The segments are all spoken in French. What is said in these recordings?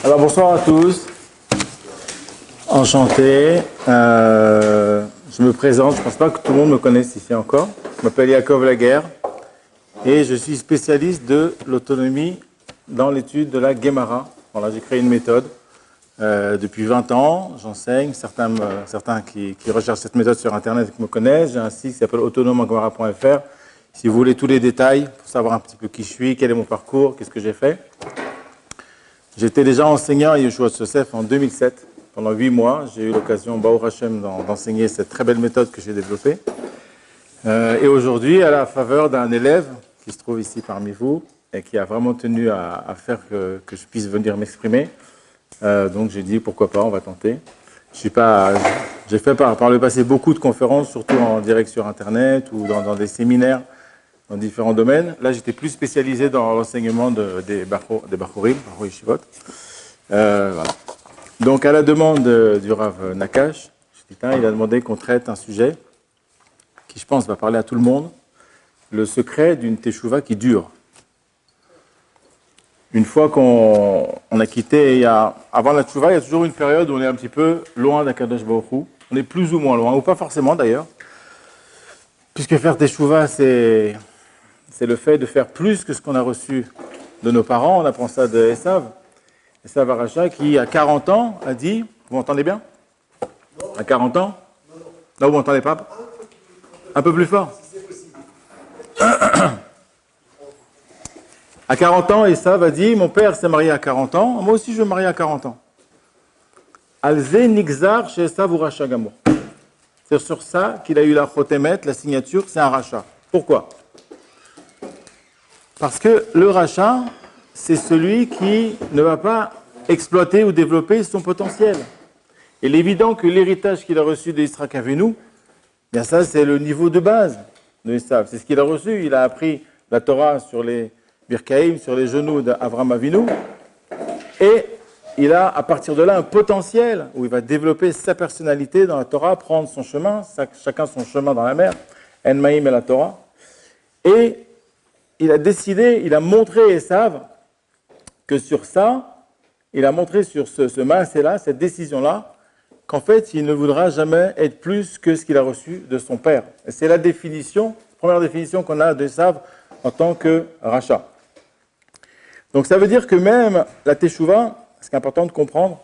Alors bonsoir à tous, enchanté. Je me présente, je ne pense pas que tout le monde me connaisse ici encore. Je m'appelle Yaakov Laguerre et je suis spécialiste de l'autonomie dans l'étude de la Gemara. Voilà, j'ai créé une méthode depuis 20 ans, j'enseigne. Certains qui recherchent cette méthode sur Internet me connaissent. J'ai un site qui s'appelle autonomegemara.fr. Si vous voulez tous les détails pour savoir un petit peu qui je suis, quel est mon parcours, qu'est-ce que j'ai fait. J'étais déjà enseignant à Yeshua Yosef en 2007. Pendant 8 mois, j'ai eu l'occasion, Baruch Hashem, d'enseigner cette très belle méthode que j'ai développée. Et aujourd'hui, à la faveur d'un élève qui se trouve ici parmi vous et qui a vraiment tenu à faire que je puisse venir m'exprimer, donc j'ai dit pourquoi pas, on va tenter. J'ai fait par le passé beaucoup de conférences, surtout en direct sur Internet ou dans des séminaires dans différents domaines. Là, j'étais plus spécialisé dans l'enseignement des Bachurim, Bachur Yeshivot. Voilà. Donc, à la demande du Rav Nakash, il a demandé qu'on traite un sujet qui, je pense, va parler à tout le monde, le secret d'une teshuva qui dure. Une fois qu'on a quitté, avant la teshuva, il y a toujours une période où on est un petit peu loin d'Akadosh Baruch Hu. On est plus ou moins loin, ou pas forcément d'ailleurs, puisque faire teshuva, c'est le fait de faire plus que ce qu'on a reçu de nos parents. On apprend ça de Esav Aracha, qui à 40 ans a dit, vous m'entendez bien? À 40 ans? Non, vous m'entendez pas? Un peu plus fort. À 40 ans, Esav a dit, mon père s'est marié à 40 ans, moi aussi je vais me marier à 40 ans. Alze Nixar chez Esav Aracha Gamour. C'est sur ça qu'il a eu la chotemet, la signature, c'est un rachat. Pourquoi? Parce que le rachat, c'est celui qui ne va pas exploiter ou développer son potentiel. Il est évident que l'héritage qu'il a reçu d'Israël Avinu, bien ça c'est le niveau de base de Esav. C'est ce qu'il a reçu. Il a appris la Torah sur les Birkaïm, sur les genoux d'Avram Avinu. Et il a à partir de là un potentiel où il va développer sa personnalité dans la Torah, prendre son chemin, chacun son chemin dans la mer, En Maïm et la Torah. Et il a décidé, il a montré à Esav que sur ça, il a montré sur ce maasé-là, cette décision-là, qu'en fait, il ne voudra jamais être plus que ce qu'il a reçu de son père. Et c'est la première définition qu'on a d'Esav en tant que rachat. Donc ça veut dire que même la teshuva, ce qui est important de comprendre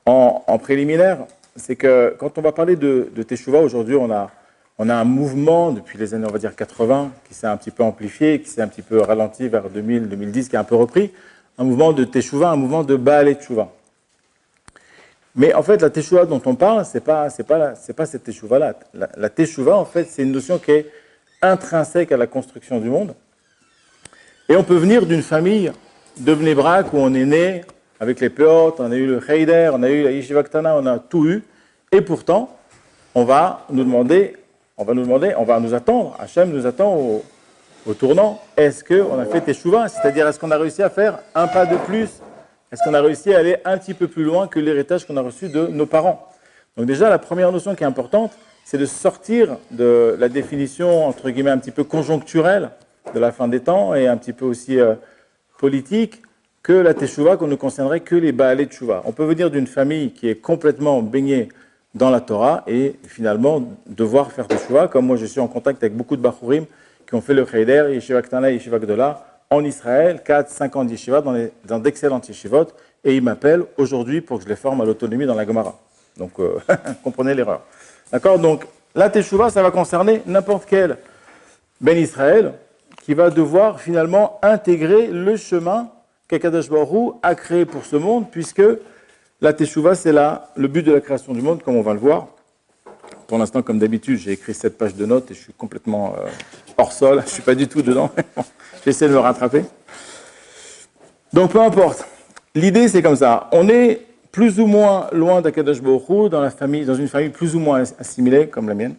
en préliminaire, c'est que quand on va parler de teshuva, aujourd'hui on a un mouvement depuis les années, on va dire 80, qui s'est un petit peu amplifié, qui s'est un petit peu ralenti vers 2000, 2010, qui a un peu repris, un mouvement de teshuva, un mouvement de Baalei teshuva. Mais en fait, la teshuva dont on parle, c'est pas cette teshuva-là. La teshuva, en fait, c'est une notion qui est intrinsèque à la construction du monde. Et on peut venir d'une famille de Bnei Brak où on est né avec les Peot, on a eu le Heider, on a eu la Yeshiva Ktana, on a tout eu. Et pourtant, on va nous attendre, Hachem nous attend au tournant. Est-ce qu'on a fait teshuva? C'est-à-dire, est-ce qu'on a réussi à faire un pas de plus? Est-ce qu'on a réussi à aller un petit peu plus loin que l'héritage qu'on a reçu de nos parents? Donc déjà, la première notion qui est importante, c'est de sortir de la définition, entre guillemets, un petit peu conjoncturelle de la fin des temps et un petit peu aussi politique, que la teshuva, qu'on ne concernerait que les Baalei teshuva. On peut venir d'une famille qui est complètement baignée dans la Torah et finalement devoir faire teshuva, comme moi je suis en contact avec beaucoup de Bachurim qui ont fait le Heider, Yeshiva Ktana, Yeshiva Gdola, en Israël, 4-5 ans d'Yeshiva, dans d'excellentes Yeshivot, et ils m'appellent aujourd'hui pour que je les forme à l'autonomie dans la Gemara. Donc, comprenez l'erreur. D'accord? Donc, la teshuva, ça va concerner n'importe quel Ben Israël qui va devoir finalement intégrer le chemin qu'Akadosh Baruch Hu a créé pour ce monde, puisque la teshuva, c'est là le but de la création du monde, comme on va le voir. Pour l'instant, comme d'habitude, j'ai écrit 7 pages de notes et je suis complètement hors sol. Je ne suis pas du tout dedans. J'essaie de me rattraper. Donc, peu importe. L'idée, c'est comme ça. On est plus ou moins loin d'Akadosh Baruch Hu, dans une famille plus ou moins assimilée, comme la mienne.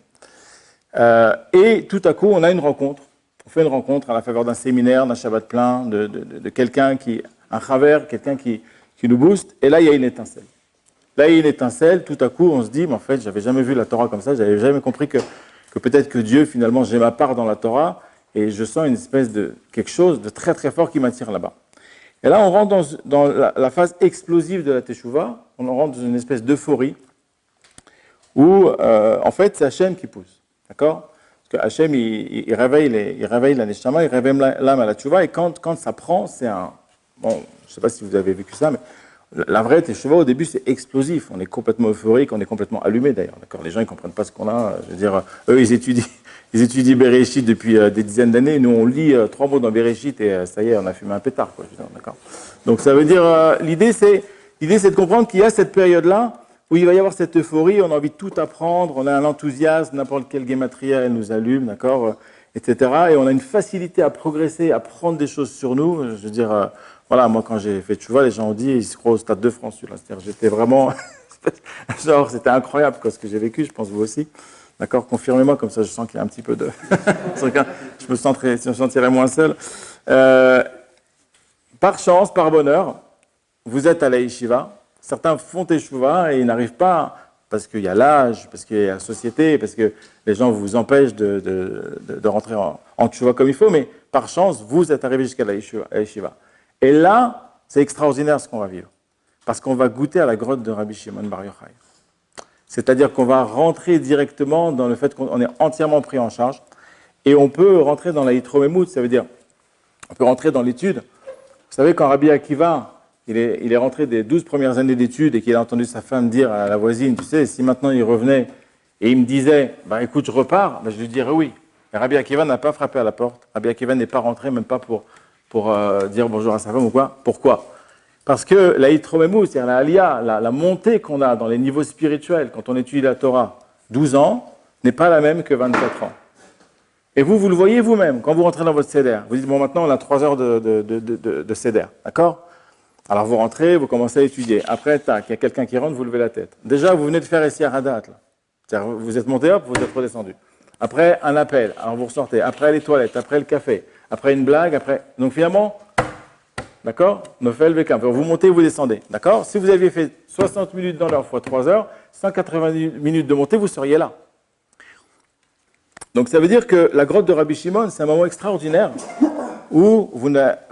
Et tout à coup, on a une rencontre. On fait une rencontre à la faveur d'un séminaire, d'un Shabbat plein, de quelqu'un un chaver, quelqu'un qui nous booste. Et là, il y a une étincelle. Là, il y a une étincelle. Tout à coup, on se dit, mais en fait, j'avais jamais vu la Torah comme ça. J'avais jamais compris que peut-être que Dieu, finalement, j'ai ma part dans la Torah. Et je sens une espèce de quelque chose de très très fort qui m'attire là-bas. Et là, on rentre dans la phase explosive de la Teshuvah, on rentre dans une espèce d'euphorie, où, en fait, c'est Hachem qui pousse, d'accord? Parce que Hachem, il réveille la Neshama, il réveille l'âme à la Teshuvah, et quand ça prend, c'est un... Bon, je ne sais pas si vous avez vécu ça, mais la vraie Teshuvah, au début, c'est explosif. On est complètement euphorique, on est complètement allumé, d'ailleurs, d'accord? Les gens, ils ne comprennent pas ce qu'on a. Je veux dire, eux, ils étudient Bereshit depuis des dizaines d'années. Nous, on lit 3 mots dans Bereshit, et ça y est, on a fumé un pétard, quoi, je veux dire, d'accord? Donc, ça veut dire, l'idée, c'est de comprendre qu'il y a cette période-là, où il va y avoir cette euphorie, on a envie de tout apprendre, on a un enthousiasme, n'importe quelle guématria, elle nous allume, d'accord, etc. Et on a une facilité à progresser, à prendre des choses sur nous. Je veux dire, voilà, moi quand j'ai fait Tchouva, les gens ont dit, ils se croient au Stade de France, celui-là. C'est-à-dire, j'étais vraiment, genre, c'était incroyable, quoi, ce que j'ai vécu, je pense vous aussi. D'accord, confirmez-moi, comme ça je sens qu'il y a un petit peu de... je me sentirais moins seul. Par chance, par bonheur, vous êtes à la yeshiva. Certains font teshuva et ils n'arrivent pas parce qu'il y a l'âge, parce qu'il y a la société, parce que les gens vous empêchent de rentrer en teshuva comme il faut, mais par chance, vous êtes arrivé jusqu'à la yeshiva. Et là, c'est extraordinaire ce qu'on va vivre, parce qu'on va goûter à la grotte de Rabbi Shimon Bar Yochai. C'est-à-dire qu'on va rentrer directement dans le fait qu'on est entièrement pris en charge, et on peut rentrer dans la hitromemut, ça veut dire, on peut rentrer dans l'étude. Vous savez, quand Rabbi Akiva, il est rentré des 12 premières années d'études et qu'il a entendu sa femme dire à la voisine, tu sais, si maintenant il revenait et il me disait, bah écoute, je repars, bah, je lui dirais oui. Et Rabbi Akiva n'a pas frappé à la porte. Rabbi Akiva n'est pas rentré, même pas pour dire bonjour à sa femme ou quoi. Pourquoi? Parce que la hitromemou, c'est-à-dire la aliyah, la montée qu'on a dans les niveaux spirituels quand on étudie la Torah, 12 ans, n'est pas la même que 24 ans. Et vous le voyez vous-même, quand vous rentrez dans votre seder. Vous dites, bon, maintenant, on a 3 heures de seder, d'accord? Alors vous rentrez, vous commencez à étudier. Après, tac, il y a quelqu'un qui rentre, vous levez la tête. Déjà, vous venez de faire ici à Hadat, là. C'est-à-dire, vous êtes monté, hop, vous êtes redescendu. Après, un appel, alors vous ressortez. Après, les toilettes, après le café, après une blague, après... Donc finalement, d'accord? Nofel, Vekam. Vous montez, vous descendez, d'accord? Si vous aviez fait 60 minutes dans l'heure fois 3 heures, 180 minutes de montée, vous seriez là. Donc ça veut dire que la grotte de Rabbi Shimon, c'est un moment extraordinaire où,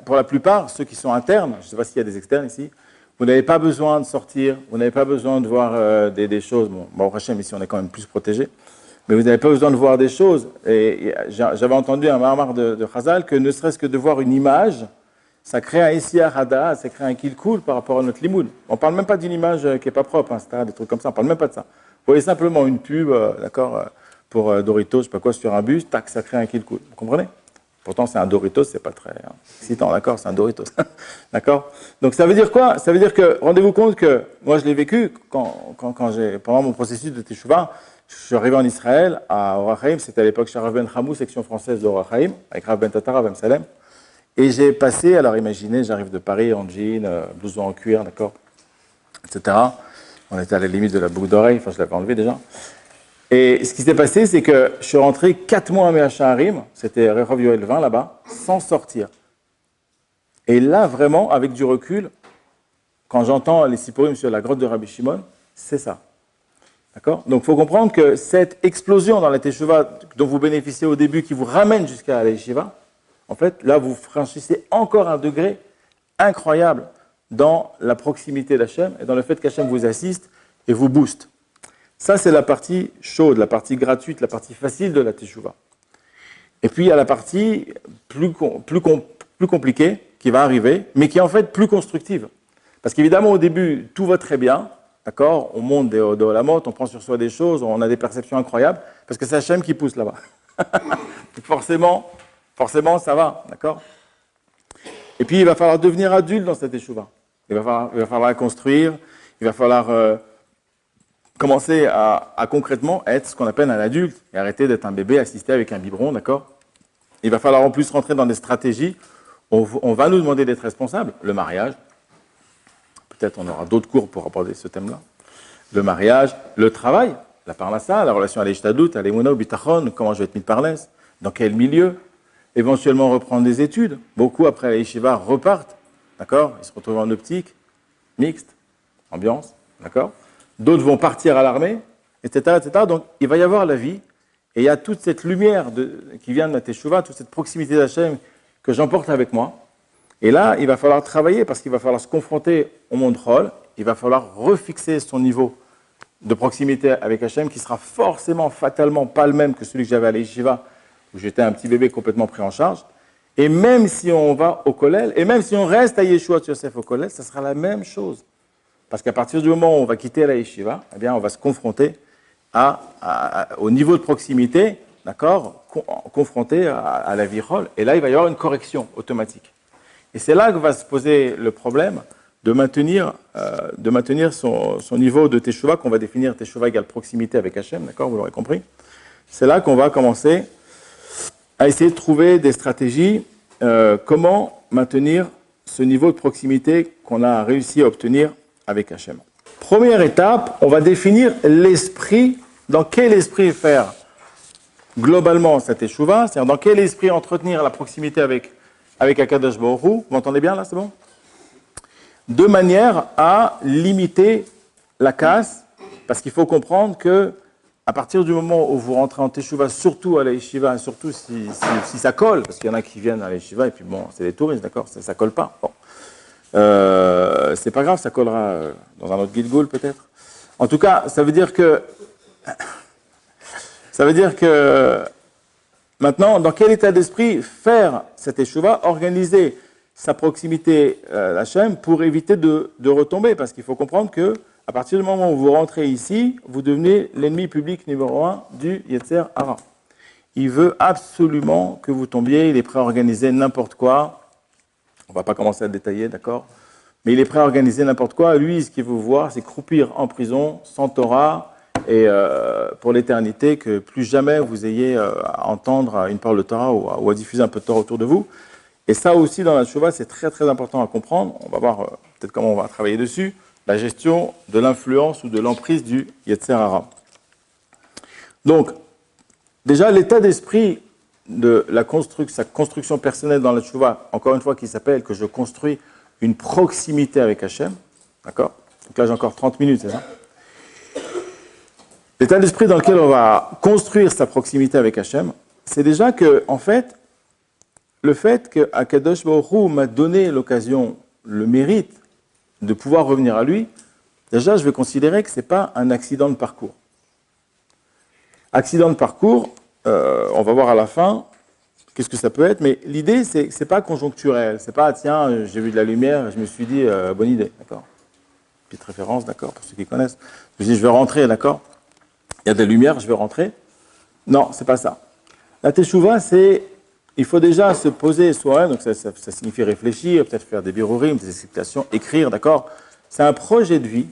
pour la plupart, ceux qui sont internes, je ne sais pas s'il y a des externes ici, vous n'avez pas besoin de sortir, vous n'avez pas besoin de voir des choses. Bon, au Hachem, ici, on est quand même plus protégé, mais vous n'avez pas besoin de voir des choses. Et j'avais entendu un marmar de Chazal que ne serait-ce que de voir une image, ça crée un Essiar Hada, ça crée un Kilkul par rapport à notre limoud. On ne parle même pas d'une image qui n'est pas propre, des trucs comme ça, on ne parle même pas de ça. Vous voyez simplement une pub, d'accord, pour Doritos, je ne sais pas quoi, sur un bus, tac, ça crée un Kilkul. Vous comprenez? Pourtant, c'est un Doritos, c'est pas très excitant, d'accord? C'est un Doritos, d'accord? Donc, ça veut dire quoi? Ça veut dire que, rendez-vous compte que, moi, je l'ai vécu pendant mon processus de Teshuvah, je suis arrivé en Israël, à Or HaChaim, c'était à l'époque chez Rav Ben Hamou, section française d'Or HaChaim, avec Rav Ben Tatar, Rav Salem. Et j'ai passé, alors imaginez, j'arrive de Paris en jean, blouson en cuir, d'accord, etc. On était à la limite de la boucle d'oreille, enfin, je l'avais enlevé déjà. Et ce qui s'est passé, c'est que je suis rentré 4 mois à Me'acharim, c'était Rehov Yoel 20 là-bas, sans sortir. Et là, vraiment, avec du recul, quand j'entends les Sipurim sur la grotte de Rabbi Shimon, c'est ça. D'accord? Donc, il faut comprendre que cette explosion dans la Teshuvah dont vous bénéficiez au début, qui vous ramène jusqu'à la Yeshiva, en fait, là, vous franchissez encore un degré incroyable dans la proximité d'Hachem et dans le fait qu'Hachem vous assiste et vous booste. Ça, c'est la partie chaude, la partie gratuite, la partie facile de la Teshuvah. Et puis, il y a la partie plus compliquée qui va arriver, mais qui est en fait plus constructive. Parce qu'évidemment, au début, tout va très bien, d'accord? On monte des Olamot, on prend sur soi des choses, on a des perceptions incroyables, parce que c'est Hachem qui pousse là-bas. forcément, ça va, d'accord? Et puis, il va falloir devenir adulte dans cette Teshuvah. Il va falloir la construire, il va falloir... commencer à concrètement être ce qu'on appelle un adulte et arrêter d'être un bébé assisté avec un biberon, d'accord? Il va falloir en plus rentrer dans des stratégies. On va nous demander d'être responsables. Le mariage, peut-être on aura d'autres cours pour aborder ce thème-là. Le mariage, le travail, la parnassa, la relation à l'ishtadout, à l'émouna, au bitachon, comment je vais être mis de parlesse, dans quel milieu, éventuellement reprendre des études. Beaucoup après la yeshiva repartent, d'accord? Ils se retrouvent en optique, mixte, ambiance, d'accord? D'autres vont partir à l'armée, etc., etc. Donc, il va y avoir la vie, et il y a toute cette lumière qui vient de la Teshuvah, toute cette proximité d'Hachem que j'emporte avec moi. Et là, il va falloir travailler parce qu'il va falloir se confronter au monde Chol. Il va falloir refixer son niveau de proximité avec Hachem qui sera forcément, fatalement pas le même que celui que j'avais à l'Yeshiva, où j'étais un petit bébé complètement pris en charge. Et même si on va au Kollel, et même si on reste à Yeshua Yosef au Kollel, ça sera la même chose. Parce qu'à partir du moment où on va quitter la Yeshiva, eh bien, on va se confronter au niveau de proximité, d'accord, confronté à la vie Chol. Et là, il va y avoir une correction automatique. Et c'est là que va se poser le problème de maintenir son niveau de Teshuvah, qu'on va définir Teshuvah égale proximité avec Hachem, d'accord, vous l'aurez compris. C'est là qu'on va commencer à essayer de trouver des stratégies, comment maintenir ce niveau de proximité qu'on a réussi à obtenir avec Hachem. Première étape, on va définir l'esprit, dans quel esprit faire globalement cette Teshuvah, c'est-à-dire dans quel esprit entretenir la proximité avec Akadosh Baruch Hu. Vous m'entendez bien là, c'est bon? De manière à limiter la casse, parce qu'il faut comprendre que à partir du moment où vous rentrez en Teshuvah, surtout à la Yeshiva, surtout si ça colle, parce qu'il y en a qui viennent à la Yeshiva, et puis bon, c'est des touristes, d'accord, ça colle pas. Bon. C'est pas grave, ça collera dans un autre Gilgul peut-être. En tout cas, ça veut dire que maintenant, dans quel état d'esprit faire cette Teshuvah, organiser sa proximité à Hachem pour éviter de retomber, parce qu'il faut comprendre que à partir du moment où vous rentrez ici, vous devenez l'ennemi public numéro 1 du Yetzer Hara. Il veut absolument que vous tombiez, il est prêt à organiser n'importe quoi. On ne va pas commencer à détailler, d'accord? Mais il est prêt à organiser n'importe quoi. Lui, ce qu'il veut voir, c'est croupir en prison, sans Torah, et pour l'éternité, que plus jamais vous ayez à entendre une parole de Torah ou à diffuser un peu de Torah autour de vous. Et ça aussi, dans la Teshuvah, c'est très très important à comprendre. On va voir peut-être comment on va travailler dessus. La gestion de l'influence ou de l'emprise du Yetzer Hara. Donc, déjà, l'état d'esprit de sa construction personnelle dans la Teshuvah, encore une fois, qui s'appelle que je construis une proximité avec Hachem, d'accord? Donc là, j'ai encore 30 minutes, c'est ça? L'état d'esprit dans lequel on va construire sa proximité avec Hachem, c'est déjà que, en fait, le fait que Akadosh Baruch Hu m'a donné l'occasion, le mérite, de pouvoir revenir à lui, déjà, je vais considérer que ce n'est pas un accident de parcours. Accident de parcours, on va voir à la fin qu'est-ce que ça peut être, mais l'idée, c'est que ce n'est pas conjoncturel. Ce n'est pas, tiens, j'ai vu de la lumière, je me suis dit, bonne idée, d'accord? Petite référence, d'accord, pour ceux qui connaissent. Je me dis, je vais rentrer, d'accord? Il y a de la lumière, je vais rentrer. Non, ce n'est pas ça. La Teshuvah, il faut déjà se poser soi-même, donc ça signifie réfléchir, peut-être faire des birurim, des explications, écrire, d'accord? C'est un projet de vie.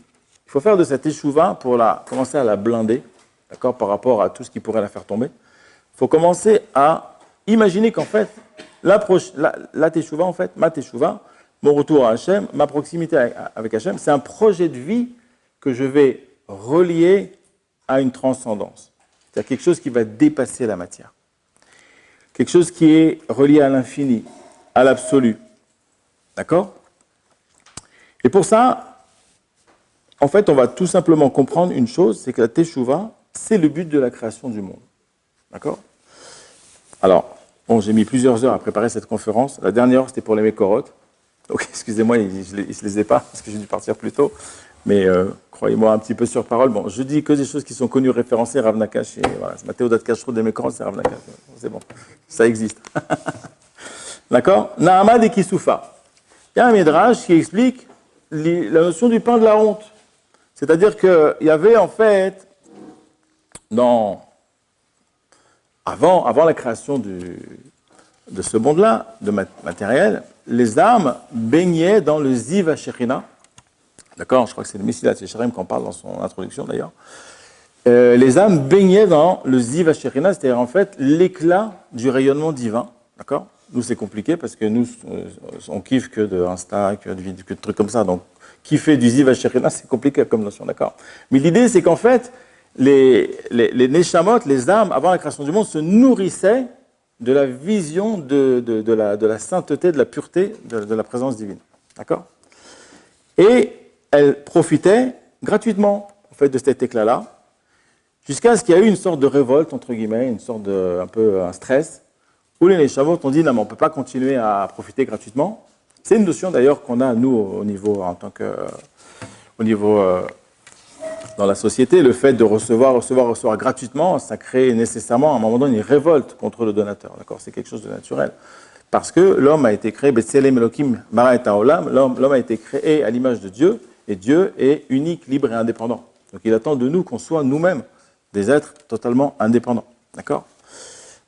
Il faut faire de cette Teshuvah pour commencer à la blinder, d'accord, par rapport à tout ce qui pourrait la faire tomber. Il faut commencer à imaginer qu'en fait, la Teshuvah, en fait, ma Teshuvah, mon retour à Hachem, ma proximité avec Hachem, c'est un projet de vie que je vais relier à une transcendance. C'est-à-dire quelque chose qui va dépasser la matière. Quelque chose qui est relié à l'infini, à l'absolu. D'accord? Et pour ça, en fait, on va tout simplement comprendre une chose, c'est que la Teshuvah, c'est le but de la création du monde. D'accord? Alors, bon, j'ai mis plusieurs heures à préparer cette conférence. La dernière, c'était pour les Mekorot. Donc, excusez-moi, je ne les ai pas, parce que j'ai dû partir plus tôt. Mais croyez-moi, un petit peu sur parole. Bon, je dis que des choses qui sont connues, référencées, Rav Nakash. Voilà, c'est Mathéo Datkashro des Mekorot, c'est Rav Nakash. C'est bon, ça existe. D'accord? Nahamad et Kisoufa. Il y a un Midrash qui explique la notion du pain de la honte. C'est-à-dire qu'il y avait en fait, avant la création de ce monde-là, de matériel, les âmes baignaient dans le Ziv HaShekhinah. D'accord, je crois que c'est le Messilat Yesharim qui en parle dans son introduction d'ailleurs. Les âmes baignaient dans le Ziv HaShekhinah, c'est-à-dire en fait l'éclat du rayonnement divin. D'accord? Nous, c'est compliqué parce que nous, on kiffe que de Insta, que de trucs comme ça. Donc, kiffer du Ziv HaShekhinah, c'est compliqué comme notion, d'accord? Mais l'idée, c'est qu'en fait, les Neshamot, les âmes, avant la création du monde, se nourrissaient de la vision de la sainteté, de la pureté de la présence divine. D'accord? Et elles profitaient gratuitement en fait, de cet éclat-là, jusqu'à ce qu'il y ait eu une sorte de révolte, entre guillemets, une sorte un peu un stress, où les Neshamot ont dit non, mais on ne peut pas continuer à profiter gratuitement, C'est une notion d'ailleurs qu'on a, nous, au niveau, dans la société, le fait de recevoir gratuitement, ça crée nécessairement, à un moment donné, une révolte contre le donateur. D'accord? C'est quelque chose de naturel. Parce que l'homme a été créé, Betselem Elohim bara et haolam, l'homme a été créé à l'image de Dieu, et Dieu est unique, libre et indépendant. Donc il attend de nous qu'on soit nous-mêmes des êtres totalement indépendants. D'accord?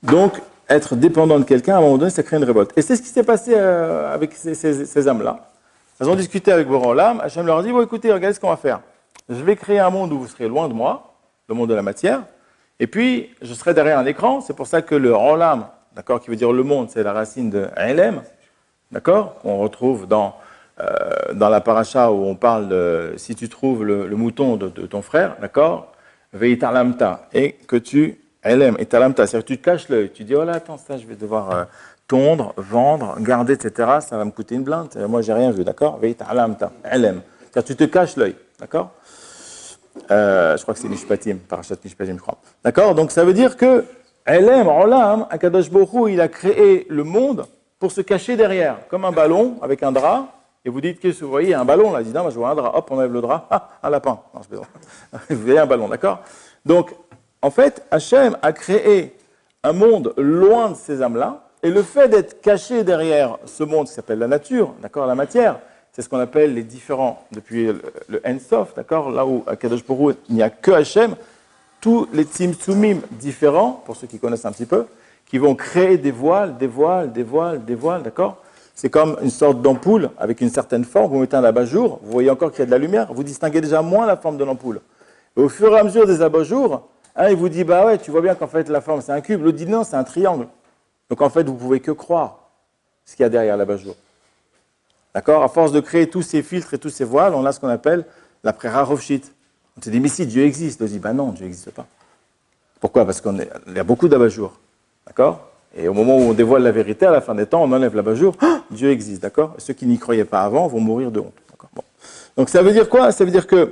Donc, être dépendant de quelqu'un, à un moment donné, ça crée une révolte. Et c'est ce qui s'est passé avec ces âmes-là. Elles ont discuté avec Boré Olam, Hachem leur a dit, bon, écoutez, regardez ce qu'on va faire. Je vais créer un monde où vous serez loin de moi, le monde de la matière, et puis je serai derrière un écran, c'est pour ça que le Olam, d'accord, qui veut dire le monde, c'est la racine de Elem, d'accord, qu'on retrouve dans la paracha où on parle de si tu trouves le mouton de ton frère, d'accord, Veitalamta, et que tu Elem, et talamta, c'est-à-dire que tu te caches l'œil, tu dis, oh là, attends, ça, je vais devoir tondre, vendre, garder, etc., ça va me coûter une blinde, moi, j'ai rien vu, d'accord, Veitalamta, Elem, c'est-à-dire que tu te caches l'œil, d'accord. Je crois que c'est Mishpatim, parachat Mishpatim, je crois. D'accord? Donc ça veut dire que Elem, Olam, Akadosh Baruch Hu, il a créé le monde pour se cacher derrière, comme un ballon avec un drap. Et vous dites, qu'est-ce que vous voyez? Il y a un ballon là. Il dit, non, moi, je vois un drap. Hop, on enlève le drap. Ah, un lapin. Non, je plaisante. Vous voyez un ballon, d'accord? Donc, en fait, Hachem a créé un monde loin de ces âmes-là. Et le fait d'être caché derrière ce monde qui s'appelle la nature, d'accord, la matière, c'est ce qu'on appelle les différents, depuis le Ensof, d'accord, là où à Kadosh Baruch Hu, il n'y a que Hachem, tous les Tzimtzumim différents, pour ceux qui connaissent un petit peu, qui vont créer des voiles, d'accord. C'est comme une sorte d'ampoule avec une certaine forme, vous mettez un abat-jour, vous voyez encore qu'il y a de la lumière, vous distinguez déjà moins la forme de l'ampoule. Et au fur et à mesure des abat-jours, un il vous dit, bah ouais, tu vois bien qu'en fait la forme c'est un cube, l'autre dit non, c'est un triangle. Donc en fait, vous ne pouvez que croire ce qu'il y a derrière l'abat-jour. D'accord? À force de créer tous ces filtres et tous ces voiles, on a ce qu'on appelle la Prera Rovshit. On te dit, mais si, Dieu existe. On te dit, ben non, Dieu n'existe pas. Pourquoi? Parce qu'il y a beaucoup d'abat-jours. D'accord? Et au moment où on dévoile la vérité, à la fin des temps, on enlève l'abat-jour. Oh, Dieu existe. D'accord? Ceux qui n'y croyaient pas avant vont mourir de honte. Bon. Donc ça veut dire quoi? Ça veut dire que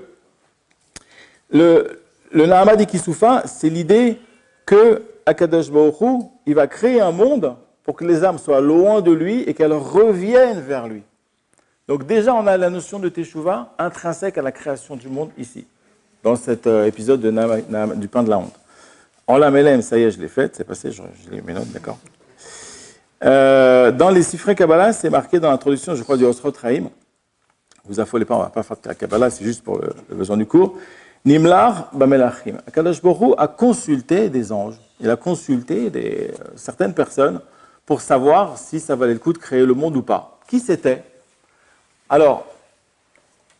le Nahama d'Ikisoufa, c'est l'idée que Akadosh Baruch Hu, il va créer un monde pour que les âmes soient loin de lui et qu'elles reviennent vers lui. Donc déjà, on a la notion de Teshuvah intrinsèque à la création du monde ici, dans cet épisode du pain de la honte. En la Mélème, ça y est, je l'ai faite, c'est passé, je l'ai mes notes, d'accord. Dans les Sifrei Kabbalah, c'est marqué dans l'introduction, je crois, du Osrot Raïm. Vous affolez pas, on ne va pas faire de la Kabbalah, c'est juste pour le besoin du cours. Nimlar Bamelachim. Akadosh Baruch Hu a consulté des anges, il a consulté certaines personnes pour savoir si ça valait le coup de créer le monde ou pas. Qui c'était? Alors,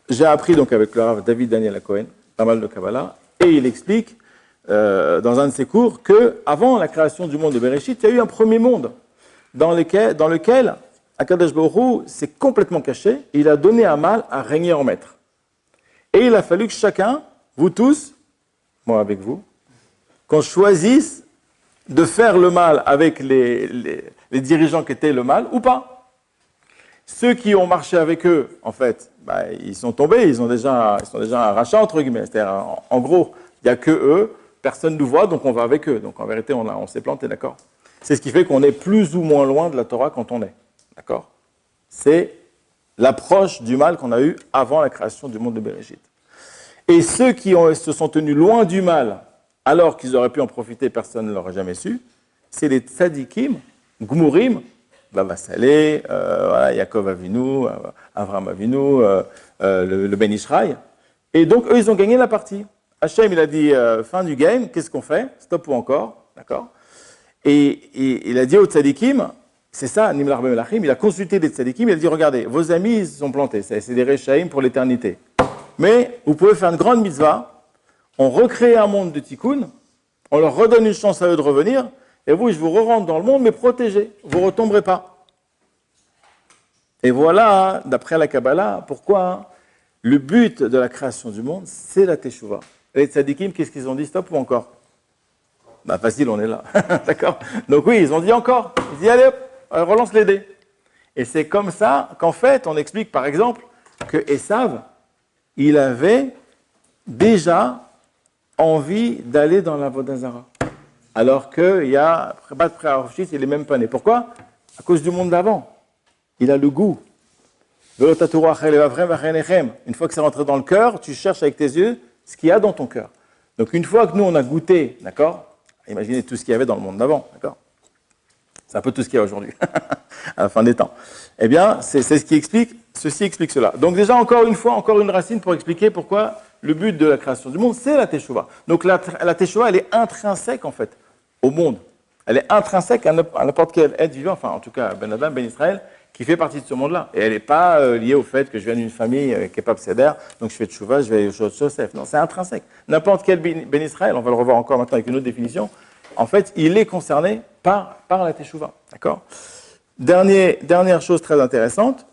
j'ai appris donc avec le Rav David Daniel Cohen, pas mal de Kabbalah, et il explique dans un de ses cours qu'avant la création du monde de Bereshit, il y a eu un premier monde dans lequel Akadosh Baruch Hu s'est complètement caché et il a donné à Mal à régner en maître. Et il a fallu que chacun, vous tous, moi avec vous, qu'on choisisse de faire le mal avec les dirigeants qui étaient le mal ou pas. Ceux qui ont marché avec eux, en fait, ils sont tombés, ils sont déjà arrachés, entre guillemets. C'est-à-dire, en gros, il n'y a que eux, personne ne nous voit, donc on va avec eux. Donc en vérité, on s'est planté, d'accord? C'est ce qui fait qu'on est plus ou moins loin de la Torah quand on est, d'accord? C'est l'approche du mal qu'on a eu avant la création du monde de Bereshit. Et ceux qui se sont tenus loin du mal, alors qu'ils auraient pu en profiter, personne ne l'aurait jamais su, c'est les tzadikim, gmurim, Baba Salé, Yaakov Avinu, Avraham Avinu, le Ben Ishraï. Et donc, eux, ils ont gagné la partie. Hachem, il a dit, fin du game, qu'est-ce qu'on fait? Stop ou encore? D'accord? Et il a dit aux tzadikim, c'est ça, Nimlar Bemelachim, il a consulté les tzadikim, il a dit, regardez, vos amis, ils se sont plantés, c'est des Rechaïm pour l'éternité. Mais vous pouvez faire une grande mitzvah, on recrée un monde de tikkun, on leur redonne une chance à eux de revenir, et vous, je vous re-rentre dans le monde, mais protégés, vous ne retomberez pas. Et voilà, d'après la Kabbalah, pourquoi le but de la création du monde, c'est la Teshuvah. Et les tzadikim, qu'est-ce qu'ils ont dit? Stop ou encore? Facile, on est là. D'accord? Donc oui, ils ont dit encore. Ils disent, allez hop, relance les dés. Et c'est comme ça qu'en fait, on explique par exemple que Esav, il avait déjà envie d'aller dans la Vodazara. Alors qu'il y a pas de pré-archit, il n'est même pas né. Pourquoi? À cause du monde d'avant. Il a le goût Une fois que c'est rentré dans le cœur, tu cherches avec tes yeux ce qu'il y a dans ton cœur. Donc une fois que nous on a goûté, d'accord, imaginez tout ce qu'il y avait dans le monde d'avant, d'accord. C'est un peu tout ce qu'il y a aujourd'hui, à la fin des temps. Eh bien, c'est ce qui explique, ceci explique cela. Donc déjà, encore une fois, encore une racine pour expliquer pourquoi le but de la création du monde, c'est la teshuva. Donc la teshuva, elle est intrinsèque, en fait, au monde. Elle est intrinsèque à n'importe quel être vivant, enfin, en tout cas, Ben Adam, Ben Israël, qui fait partie de ce monde-là. Et elle n'est pas liée au fait que je viens d'une famille qui n'est pas obsédaire, donc je fais teshuva, je vais au Joseph. Non, c'est intrinsèque. N'importe quel Ben Israël, on va le revoir encore maintenant avec une autre définition, en fait, il est concerné par la teshuva. D'accord ? Dernière chose très intéressante,